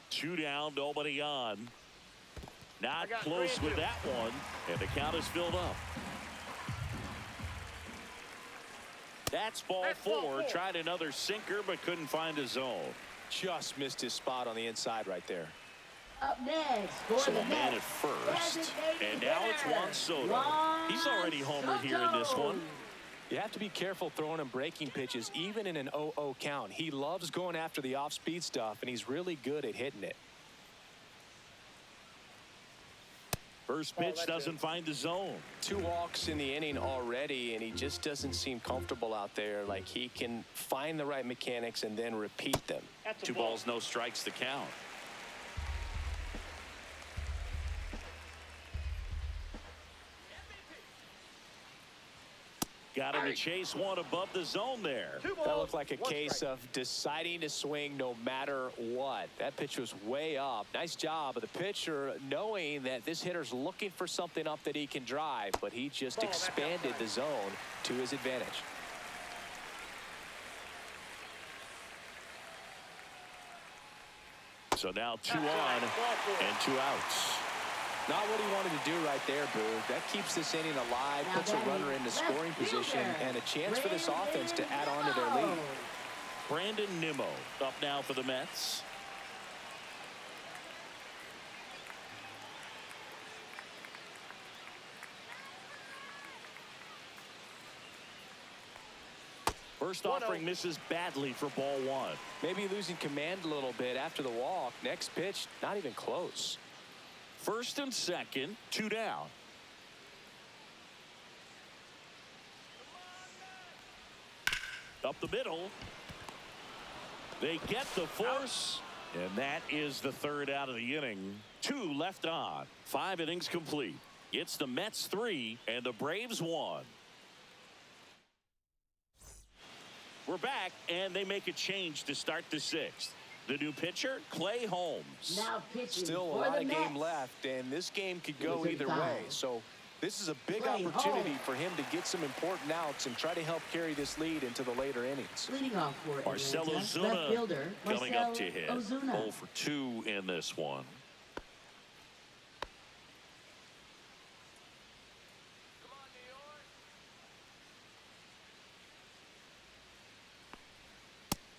Two down, nobody on. Not close with that one, and the count is filled up. That's ball four. Tried another sinker, but couldn't find a zone. Just missed his spot on the inside right there. Up next, so a man at first, and now it's Juan Soto. He's already homered here in this one. You have to be careful throwing him breaking pitches, even in an 0-0 count. He loves going after the off-speed stuff, and he's really good at hitting it. First pitch doesn't find the zone. 2 walks in the inning already, and he just doesn't seem comfortable out there. Like he can find the right mechanics and then repeat them. 2 balls, no strikes to count. Got him to chase one above the zone there. That looked like a case of deciding to swing no matter what. That pitch was way up. Nice job of the pitcher knowing that this hitter's looking for something up that he can drive, but he just expanded the zone to his advantage. So now 2 on and 2 outs. Not what he wanted to do right there, Boo. That keeps this inning alive, puts a runner into scoring position, and a chance for this offense to add on to their lead. Brandon Nimmo up now for the Mets. First offering misses badly for ball 1. Maybe losing command a little bit after the walk. Next pitch, not even close. First and second, 2 down. Up the middle. They get the force, and that is the 3rd out of the inning. 2 left on. 5 innings complete. It's the Mets 3 and the Braves 1. We're back, and they make a change to start the 6th. The new pitcher, Clay Holmes. Now pitching Still a for lot the of game Mets. left, and this game could go Number either 35. way. So this is a big Clay opportunity Holmes. for him to get some important outs and try to help carry this lead into the later innings. Leading off for Marcell Atlanta, Ozuna left fielder, coming up to Marcell hit. Ozuna. 0 for 2 in this one.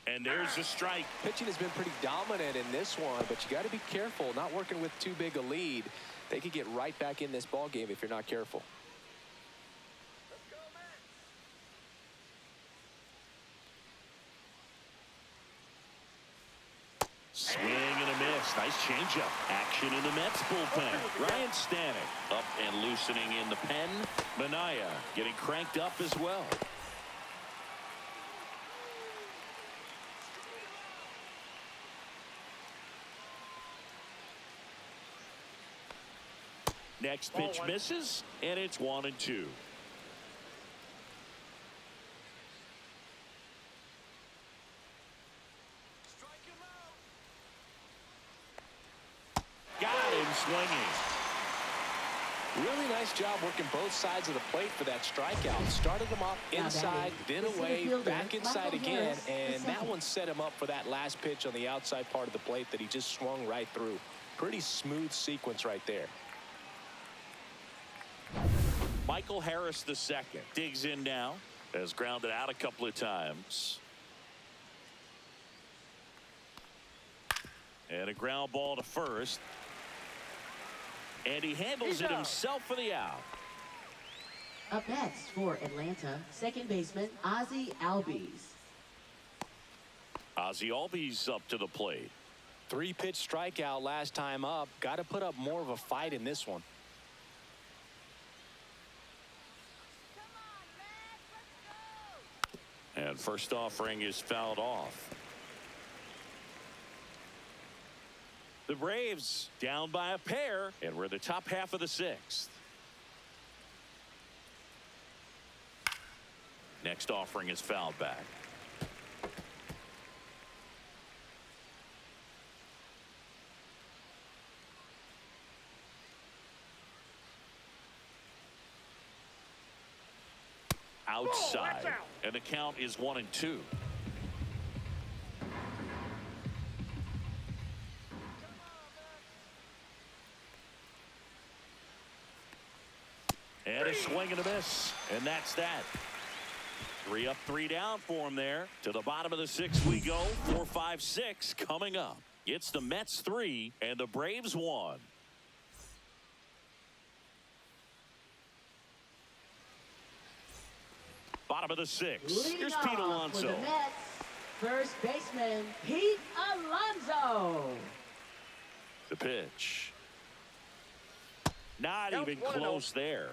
And there's a strike. Pitching has been pretty dominant in this one, but you got to be careful, not working with too big a lead. They could get right back in this ball game if you're not careful. Swing and a miss. Nice changeup. Action in the Mets bullpen. Ryan Stanek up and loosening in the pen. Minaya getting cranked up as well. Next pitch misses, and it's 1-2. Got him swinging. Really nice job working both sides of the plate for that strikeout. Started him off inside, then away, back inside again, and that one set him up for that last pitch on the outside part of the plate that he just swung right through. Pretty smooth sequence right there. Michael Harris II digs in now. Has grounded out a couple of times. And a ground ball to first. And he handles it himself for the out. Up next for Atlanta, second baseman Ozzie Albies. Ozzie Albies up to the plate. 3-pitch strikeout last time up. Got to put up more of a fight in this one. And first offering is fouled off. The Braves down by a pair, and we're the top half of the 6th. Next offering is fouled back. Outside, and the count is 1-2. And a swing and a miss, and that's that. 3 up, 3 down for him there. To the bottom of the 6th we go. 4, 5, 6 coming up. It's the Mets 3 and the Braves 1. Bottom of the 6th. Here's Pete Alonso. For the Mets, first baseman Pete Alonso. The pitch. Not even close there.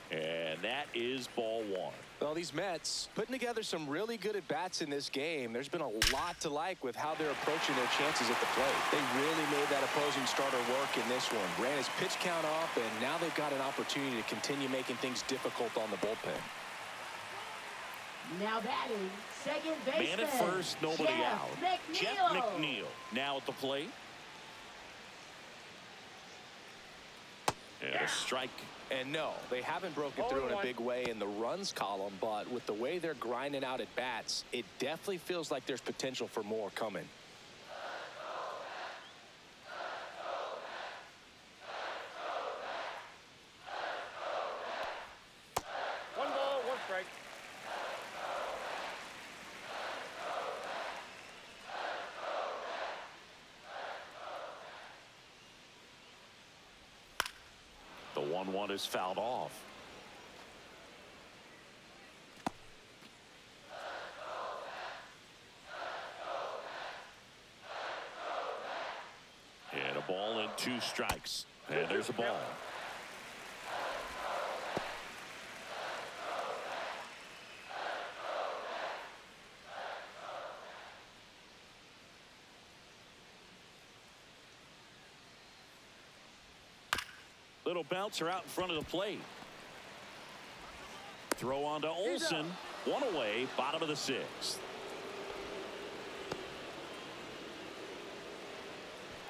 And that is ball 1. Well, these Mets putting together some really good at-bats in this game. There's been a lot to like with how they're approaching their chances at the plate. They really made that opposing starter work in this one. Ran his pitch count up, and now they've got an opportunity to continue making things difficult on the bullpen. Now batting, second baseman. Man at first, nobody out. Jeff McNeil now at the plate. And a strike. And no, they haven't broken through in a big way in the runs column, but with the way they're grinding out at bats, it definitely feels like there's potential for more coming. One ball, one strike. The 1-1 is fouled off. And a ball and 2 strikes. And there's a ball. Little bouncer out in front of the plate. Throw on to Olsen. 1 away, bottom of the 6th.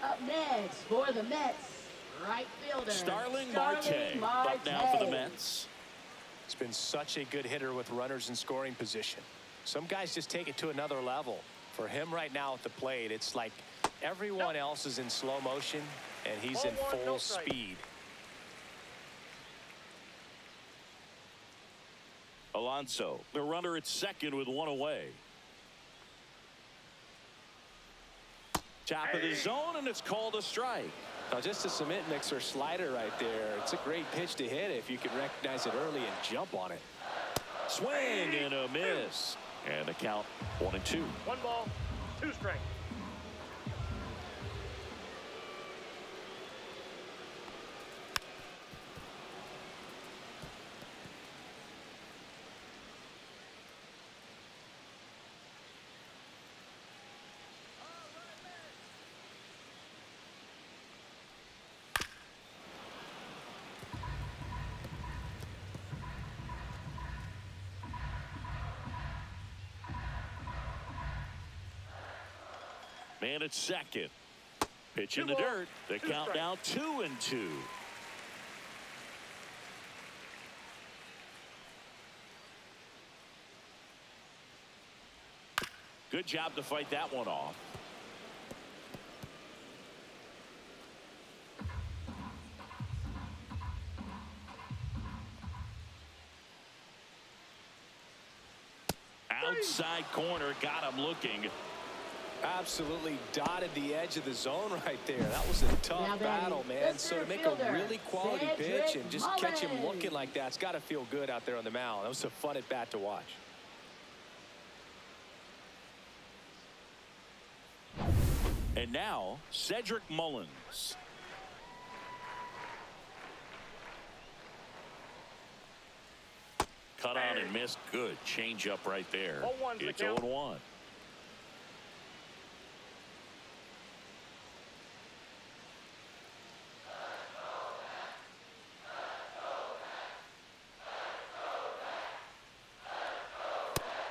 Up next for the Mets, right fielder, Starling Marte up now for the Mets. It's been such a good hitter with runners in scoring position. Some guys just take it to another level. For him right now at the plate, it's like everyone else is in slow motion and he's in full speed. Alonso, the runner at second with one away. Top of the zone, and it's called a strike. Now just a cement mixer slider right there. It's a great pitch to hit if you can recognize it early and jump on it. Swing and a miss. And the count 1-2. 1 ball, 2 strikes. Man at second. Pitch in the dirt. The count now 2-2. Good job to fight that one off. Outside corner, got him looking. Absolutely dotted the edge of the zone right there. That was a tough battle, man. So to make a really quality pitch and just catch him looking like that, it's got to feel good out there on the mound. That was a fun at bat to watch. And now, Cedric Mullins. Cut on and missed. Good change up right there. It's 0-1.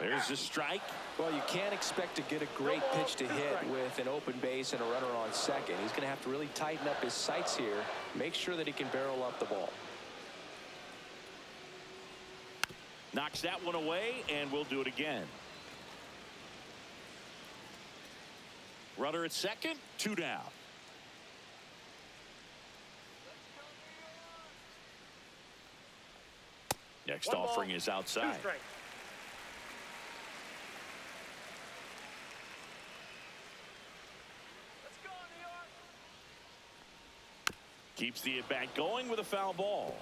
There's a strike. Well, you can't expect to get a great pitch to hit with an open base and a runner on second. He's going to have to really tighten up his sights here. Make sure that he can barrel up the ball. Knocks that one away, and we'll do it again. Runner at second, 2 down. Next offering is outside. Keeps the at-bat going with a foul ball.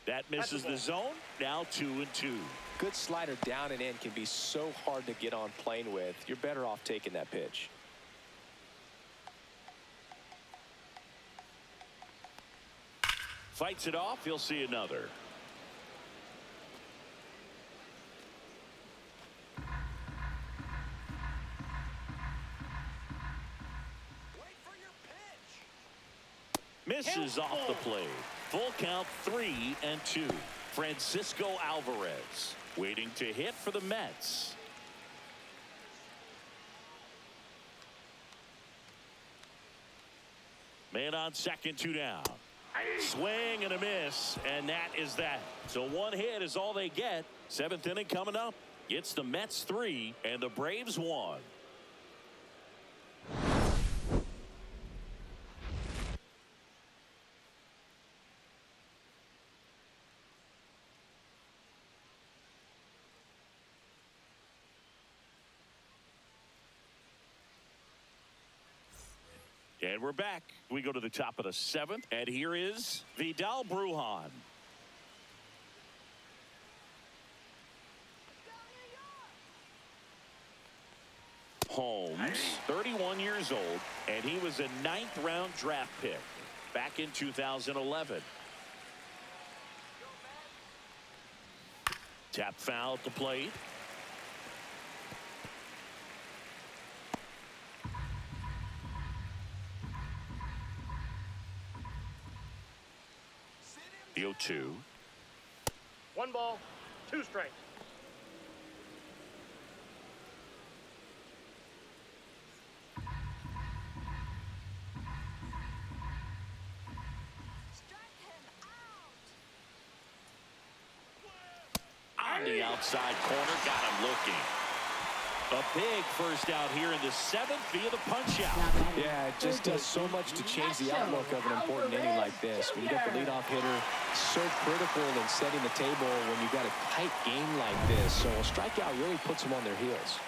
That misses the zone. Now 2-2. Good slider down and in can be so hard to get on plane with. You're better off taking that pitch. Fights it off. He'll see another. Misses off the plate. Full count 3-2. Francisco Alvarez waiting to hit for the Mets. Man on second, 2 down. Swing and a miss, and that is that. So 1 hit is all they get. 7th inning coming up. It's the Mets 3 and the Braves 1. And we're back. We go to the top of the 7th, and here is Vidal Brujan. Holmes, 31 years old, and he was a 9th-round draft pick back in 2011. Tap foul at the plate. The 0-2. 1 ball, 2 strikes. On the outside corner, got him looking. A big first out here in the 7th via the punch out. Yeah, it just does so much to change the outlook of an important inning like this. When you get the leadoff hitter, so critical in setting the table when you've got a tight game like this. So a strikeout really puts them on their heels.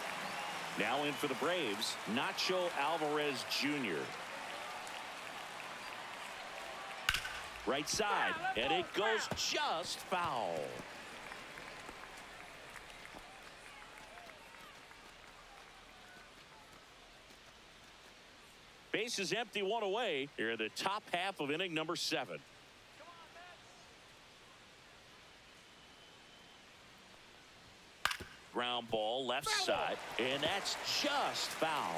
Now in for the Braves, Nacho Alvarez Jr. Right side, and it goes just foul. Base is empty, 1 away. Here in the top half of inning number 7. Ground ball left side, and that's just foul.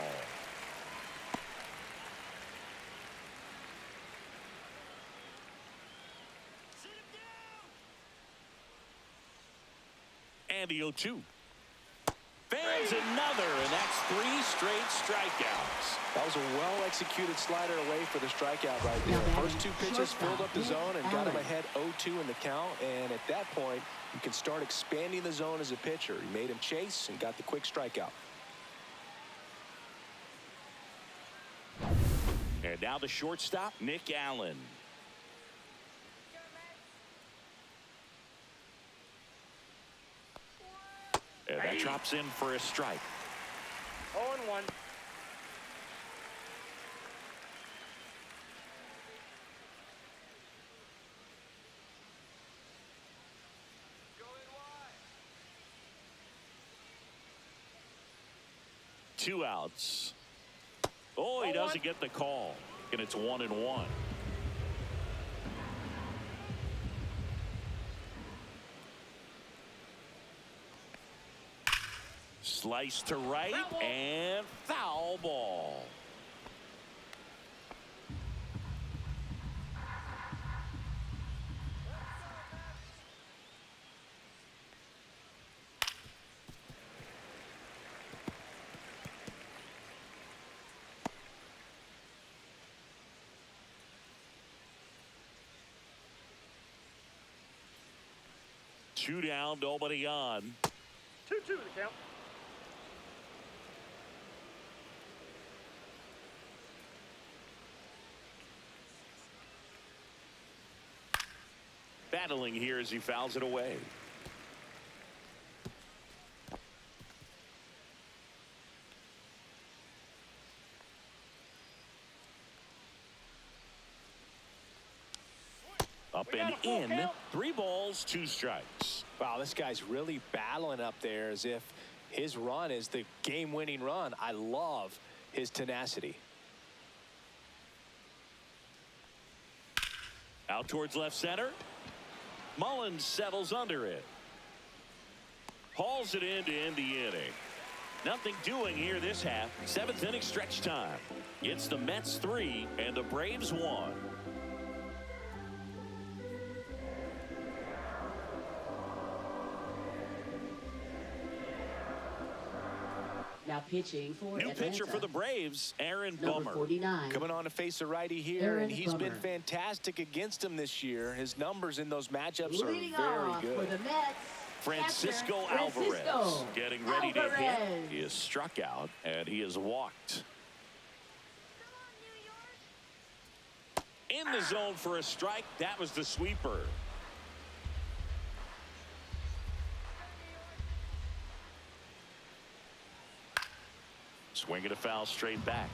And the 0-2. Fans another, and that's 3 straight strikeouts. That was a well-executed slider away for the strikeout right there. First 2 pitches filled up the zone and got him ahead 0-2 in the count. And at that point, you can start expanding the zone as a pitcher. He made him chase and got the quick strikeout. And now the shortstop, Nick Allen. And that drops in for a strike. 0-1. Two outs. Oh, he doesn't get the call. And it's 1-1. Slice to right and foul ball. Two down, nobody on. 2-2 the count. Battling here as he fouls it away. Up and in. 3 balls, 2 strikes. Wow, this guy's really battling up there as if his run is the game-winning run. I love his tenacity. Out towards left center. Mullins settles under it. Hauls it in to end the inning. Nothing doing here this half. 7th inning stretch time. It's the Mets 3 and the Braves 1. Now pitching for New Atlanta. pitcher for the Braves, Aaron Number Bummer. 49. Coming on to face a righty here, Aaron and he's been Bummer. fantastic against him this year. His numbers in those matchups Leading are very off good. for the Mets. Francisco catcher, Alvarez Francisco getting ready to hit. Alvarez. He is struck out, and he is walked. In the zone for a strike. That was the sweeper. Swinging a foul straight back.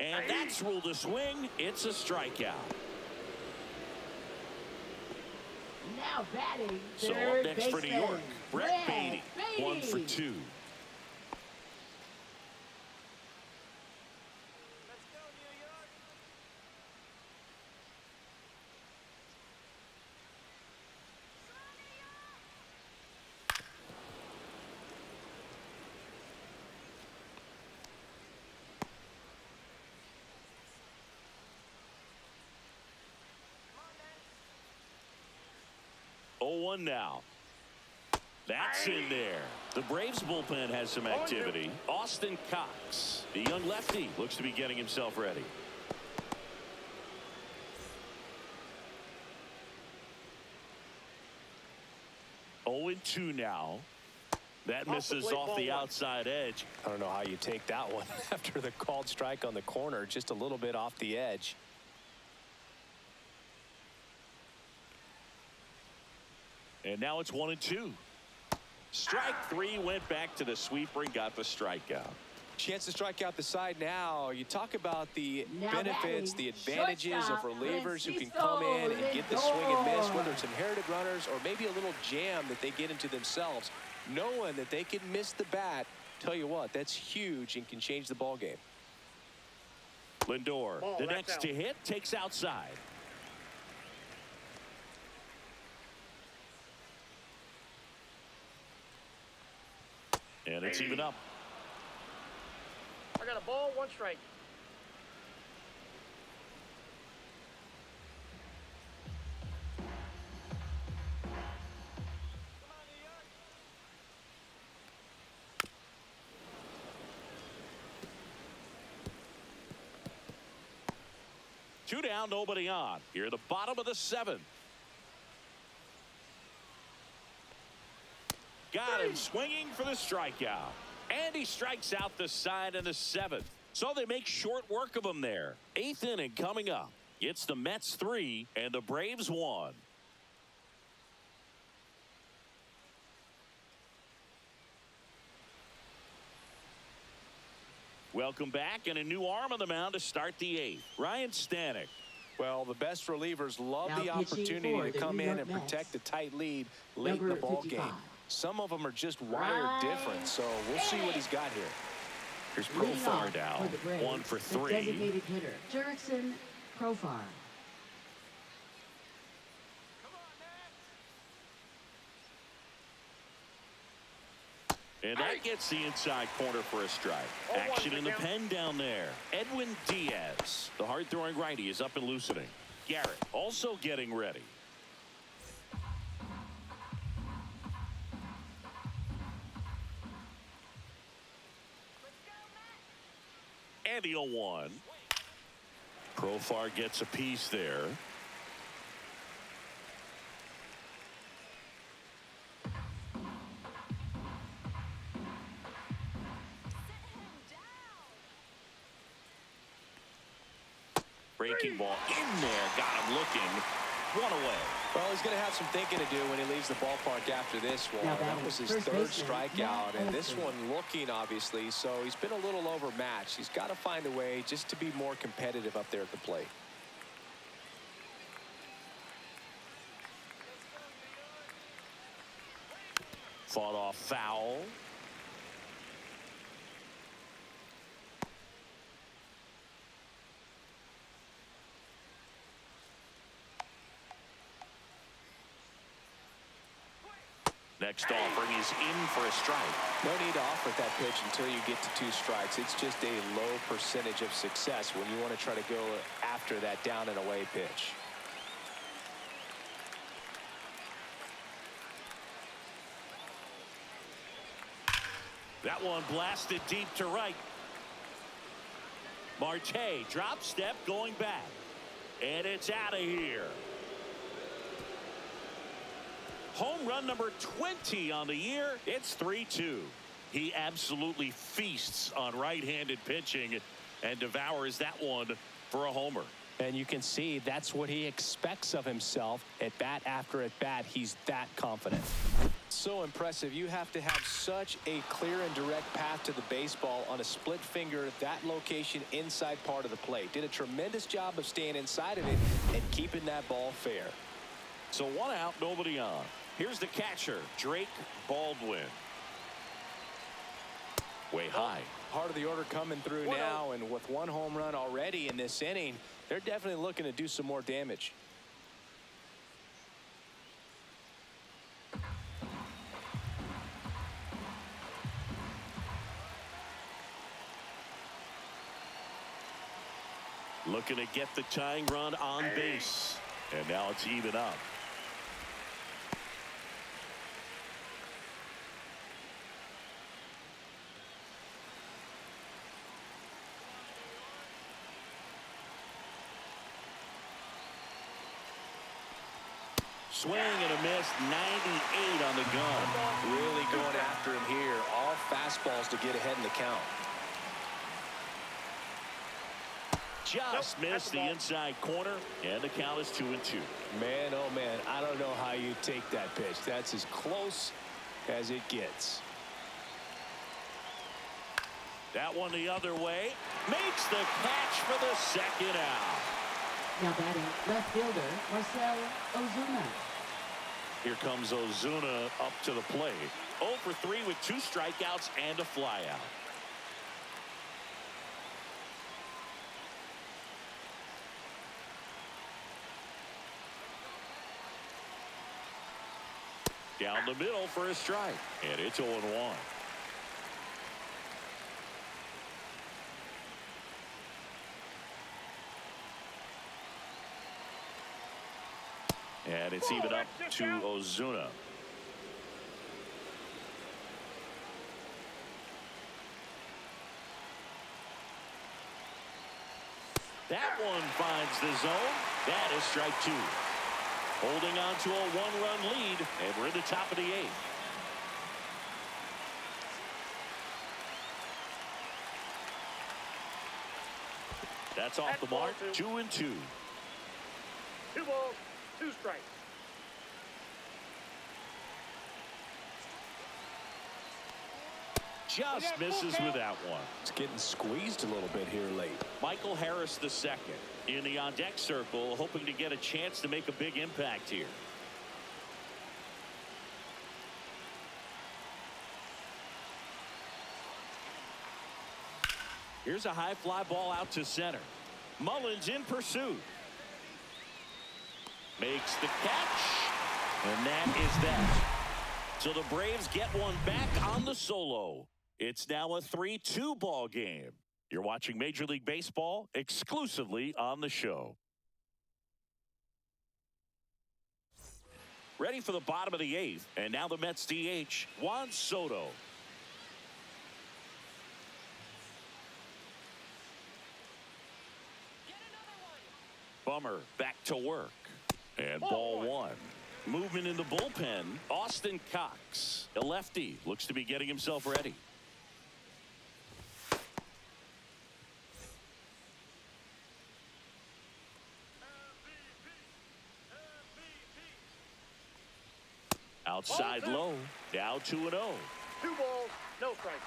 And that's ruled a swing. It's a strikeout. Now batting. So up third next for New baseman, York, Brett Beatty. 1 for 2. 0-1 now. That's in there. The Braves bullpen has some activity. Austin Cox, the young lefty, looks to be getting himself ready. Oh, 0-2 now. That misses off the outside edge. I don't know how you take that one after the called strike on the corner, just a little bit off the edge. And now it's 1-2. Strike three, went back to the sweeper and got the strikeout. Chance to strike out the side now. You talk about the benefits, the advantages of relievers who can come in and get the swing and miss, whether it's inherited runners or maybe a little jam that they get into themselves. Knowing that they can miss the bat, tell you what, that's huge and can change the ball game. Lindor, the next to hit, takes outside. And it's even up. I got a ball, 1 strike. Two down, nobody on. Here at the bottom of the 7th. Got him swinging for the strikeout. And he strikes out the side in the 7th. So they make short work of him there. 8th inning coming up. It's the Mets 3 and the Braves 1. Welcome back, and a new arm on the mound to start the 8th. Ryan Stanek. Well, the best relievers love Now the opportunity to come in and protect a tight lead late in the ball game. Some of them are just wired different, so we'll see what he's got here. Here's Profar now, 1 for 3. Designated hitter, Jurickson Profar. And that gets the inside corner for a strike. Action in the pen down there. Edwin Diaz, the hard-throwing righty, is up and loosening. Garrett also getting ready. And the 0-1. Profar gets a piece there. Breaking ball in there, got him looking. 1 away. Well, he's going to have some thinking to do when he leaves the ballpark after this one. That was his 3rd strikeout, and this one looking, obviously, so he's been a little overmatched. He's got to find a way just to be more competitive up there at the plate. Fought off foul. Next offering is in for a strike. No need to offer that pitch until you get to 2 strikes. It's just a low percentage of success when you want to try to go after that down and away pitch. That one blasted deep to right. Marte drop step going back. And it's out of here. Home run number 20 on the year. It's 3-2. He absolutely feasts on right-handed pitching and devours that one for a homer. And you can see that's what he expects of himself at bat after at bat. He's that confident. So impressive. You have to have such a clear and direct path to the baseball on a split finger at that location inside part of the plate. Did a tremendous job of staying inside of it and keeping that ball fair. So 1 out, nobody on. Here's the catcher, Drake Baldwin. Way high. Part of the order coming through now, and with 1 home run already in this inning, they're definitely looking to do some more damage. Looking to get the tying run on base. And now it's even up. Swing and a miss, 98 on the gun. Really going after him here. All fastballs to get ahead in the count. Just missed the inside corner, and the count is 2-2. Man, oh man, I don't know how you take that pitch. That's as close as it gets. That one the other way. Makes the catch for the second out. Now batting left fielder Marcel Ozuna. Here comes Ozuna up to the plate. 0 for 3 with 2 strikeouts and a flyout. Down the middle for a strike. And it's 0-1. And it's even up to Ozuna. That one finds the zone. That is strike 2. Holding on to a 1-run lead, and we're in the top of the 8th. That's off the mark. 2-2. 2 balls, 2 strikes. Just misses with that one. It's getting squeezed a little bit here late. Michael Harris the second in the on-deck circle, hoping to get a chance to make a big impact here. Here's a high fly ball out to center. Mullins in pursuit. Makes the catch. And that is that. So the Braves get one back on the solo. It's now a 3-2 ball game. You're watching Major League Baseball exclusively on the show. Ready for the bottom of the 8th. And now the Mets DH, Juan Soto. Bummer back to work. And ball 1. Movement in the bullpen. Austin Cox, a lefty, looks to be getting himself ready. Outside low. Now 2-0. 2 balls, no strikes.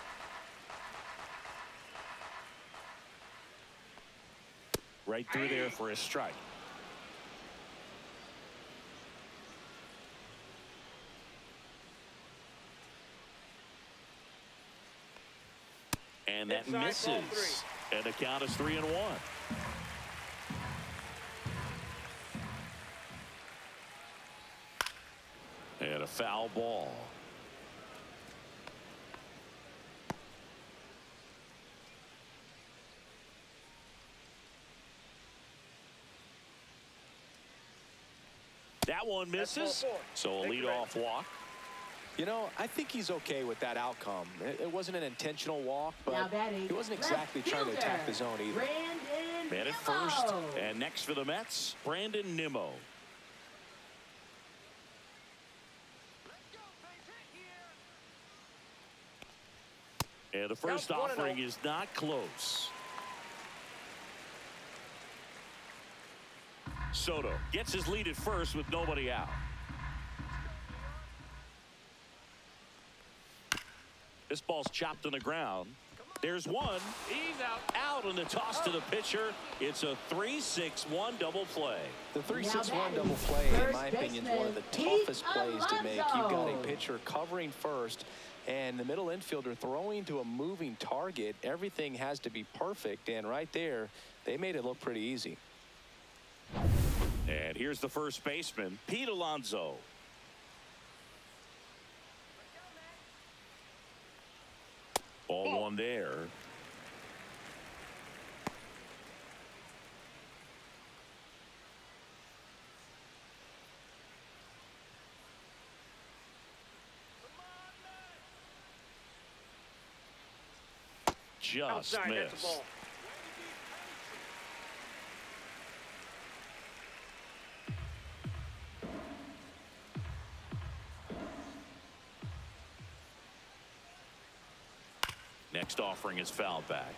Right through there for a strike. And that misses. And the count is 3-1. And a foul ball. That one misses. So a leadoff walk. You know, I think he's okay with that outcome. It wasn't an intentional walk, but he wasn't exactly trying to attack the zone either. Man at first. And next for the Mets, Brandon Nimmo. And the first offering is not close. Soto gets his lead at first with nobody out. This ball's chopped on the ground. There's one. He's out. Out on the toss to the pitcher. It's a 3-6-1 double play. The 3-6-1 double play, in my opinion, is one of the toughest plays to make. You've got a pitcher covering first and the middle infielder throwing to a moving target. Everything has to be perfect, and right there, they made it look pretty easy. And here's the first baseman, Pete Alonso. Ball 1 there. Just Outside, missed. that's a ball. next offering is fouled back.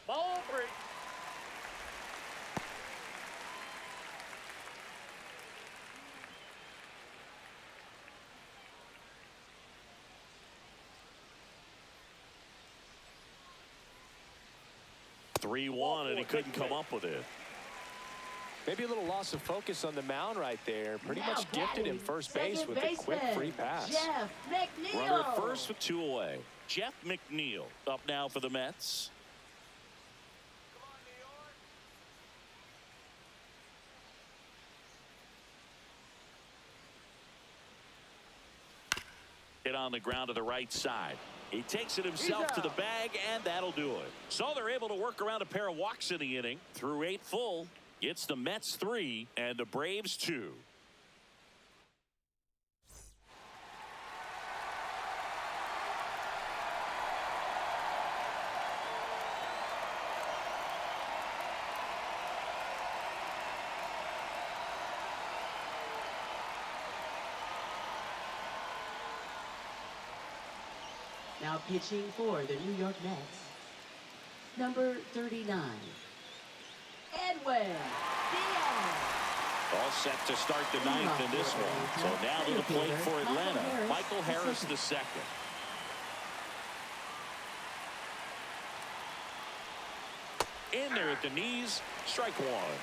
Ball 3. Three one, and he couldn't come up with it. Maybe a little loss of focus on the mound right there. Pretty Now much gifted him batting, first base second with a quick baseman, free pass. Jeff McNeil. Runner at first with 2 away. Jeff McNeil up now for the Mets. Hit on the ground to the right side. He takes it himself to the bag, and that'll do it. So they're able to work around a pair of walks in the inning. Through 8 full, it's the Mets 3 and the Braves 2. Now pitching for the New York Mets, number 39, Edwin Diaz. All set to start the 9th in this one. So now to the plate for Atlanta, Michael Harris the second. In there at the knees, strike one.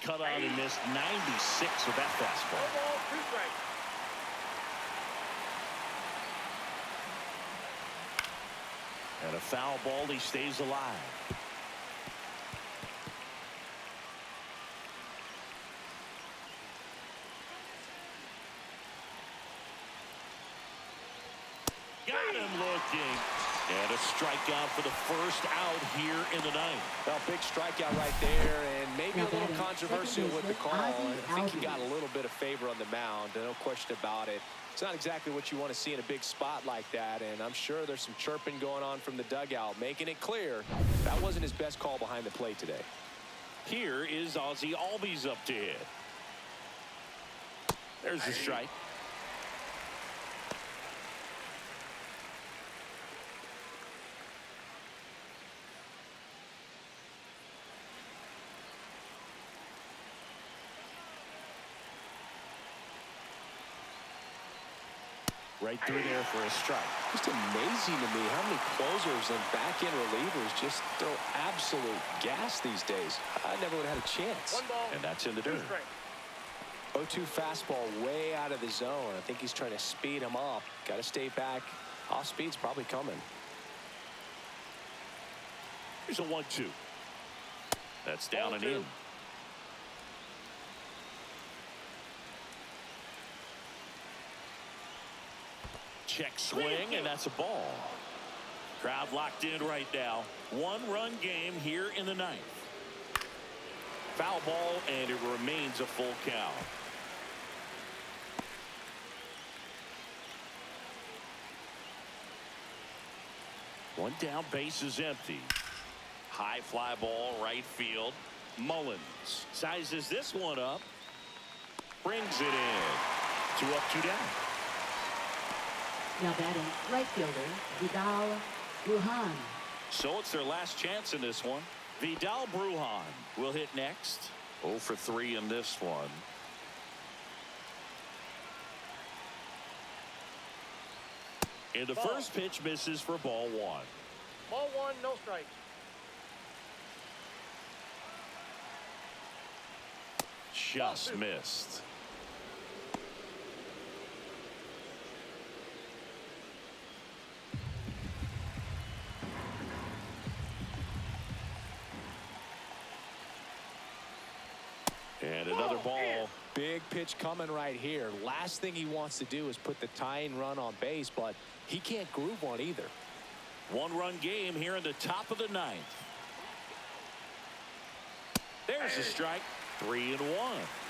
Cut on and missed 96 with that fastball. 1 ball, 2 strikes. And a foul ball, he stays alive. Got him looking. And a strikeout for the first out here in the 9th. Well, big strikeout right there, and maybe a little controversial with the call. I think he got a little bit of favor on the mound, no question about it. It's not exactly what you want to see in a big spot like that, and I'm sure there's some chirping going on from the dugout, making it clear that wasn't his best call behind the plate today. Here is Ozzie Albies up to hit. There's the strike. Right through there for a strike. Just amazing to me how many closers and back-end relievers just throw absolute gas these days. I never would have had a chance. 1 ball, And that's in the 2 dirt. strikes. 0-2 fastball way out of the zone. I think he's trying to speed him up. Got to stay back. Off speed's probably coming. Here's a 1-2. That's down and in. Check swing, and that's a ball. Crowd locked in right now. 1-run game here in the 9th. Foul ball, and it remains a full count. One down, base is empty. High fly ball, right field. Mullins sizes this one up. Brings it in. 2 up, 2 down. Now batting, right fielder, Vidal Brujan. So it's their last chance in this one. Vidal Brujan will hit next. 0 for 3 in this one. And the first pitch misses for ball 1. Ball 1, no strikes. Just missed. And another ball. Big pitch coming right here. Last thing he wants to do is put the tying run on base, but he can't groove one either. 1-run game here in the top of the 9th. There's a strike. 3-1.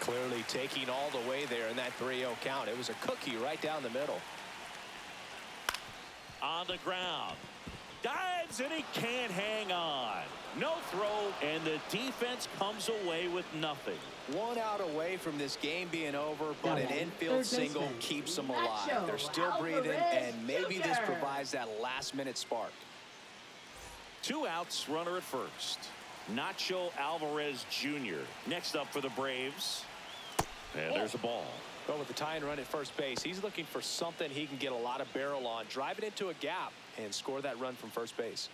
Clearly taking all the way there in that 3-0 count. It was a cookie right down the middle. On the ground. Dives and he can't hang on. No throw, and the defense comes away with nothing. 1 out away from this game being over, but an infield single keeps them alive. They're still breathing, and maybe this provides that last-minute spark. 2 outs, runner at first. Nacho Alvarez Jr. next up for the Braves. And there's a ball. But with the tying run at first base, he's looking for something he can get a lot of barrel on, drive it into a gap, and score that run from first base.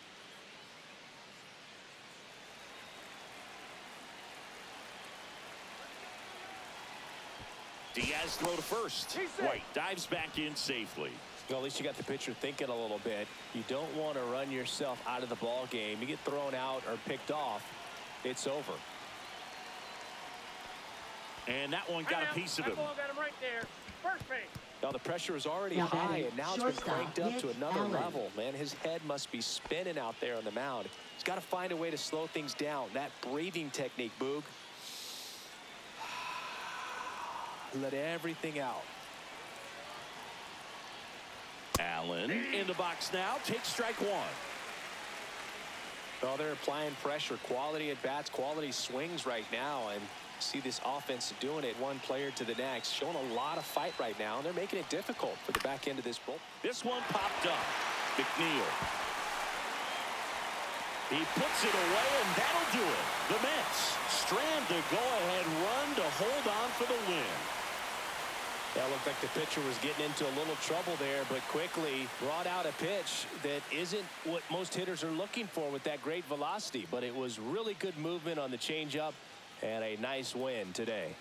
Diaz throw to first. White dives back in safely. Well, at least you got the pitcher thinking a little bit. You don't want to run yourself out of the ball game. You get thrown out or picked off, it's over. And that one got a piece of him. That ball got him right there. First base. Now the pressure is already high, and now it's been cranked up to another level. Man, his head must be spinning out there on the mound. He's got to find a way to slow things down. That breathing technique, Boog. Let everything out. Allen in the box now. Takes strike 1. Well, they're applying pressure. Quality at bats, quality swings right now, and see this offense doing it one player to the next, showing a lot of fight right now, and they're making it difficult for the back end of this bull. This one popped up. McNeil. He puts it away, and that'll do it. The Mets strand the go-ahead run to hold on for the win. That looked like the pitcher was getting into a little trouble there, but quickly brought out a pitch that isn't what most hitters are looking for with that great velocity, but it was really good movement on the changeup and a nice win today.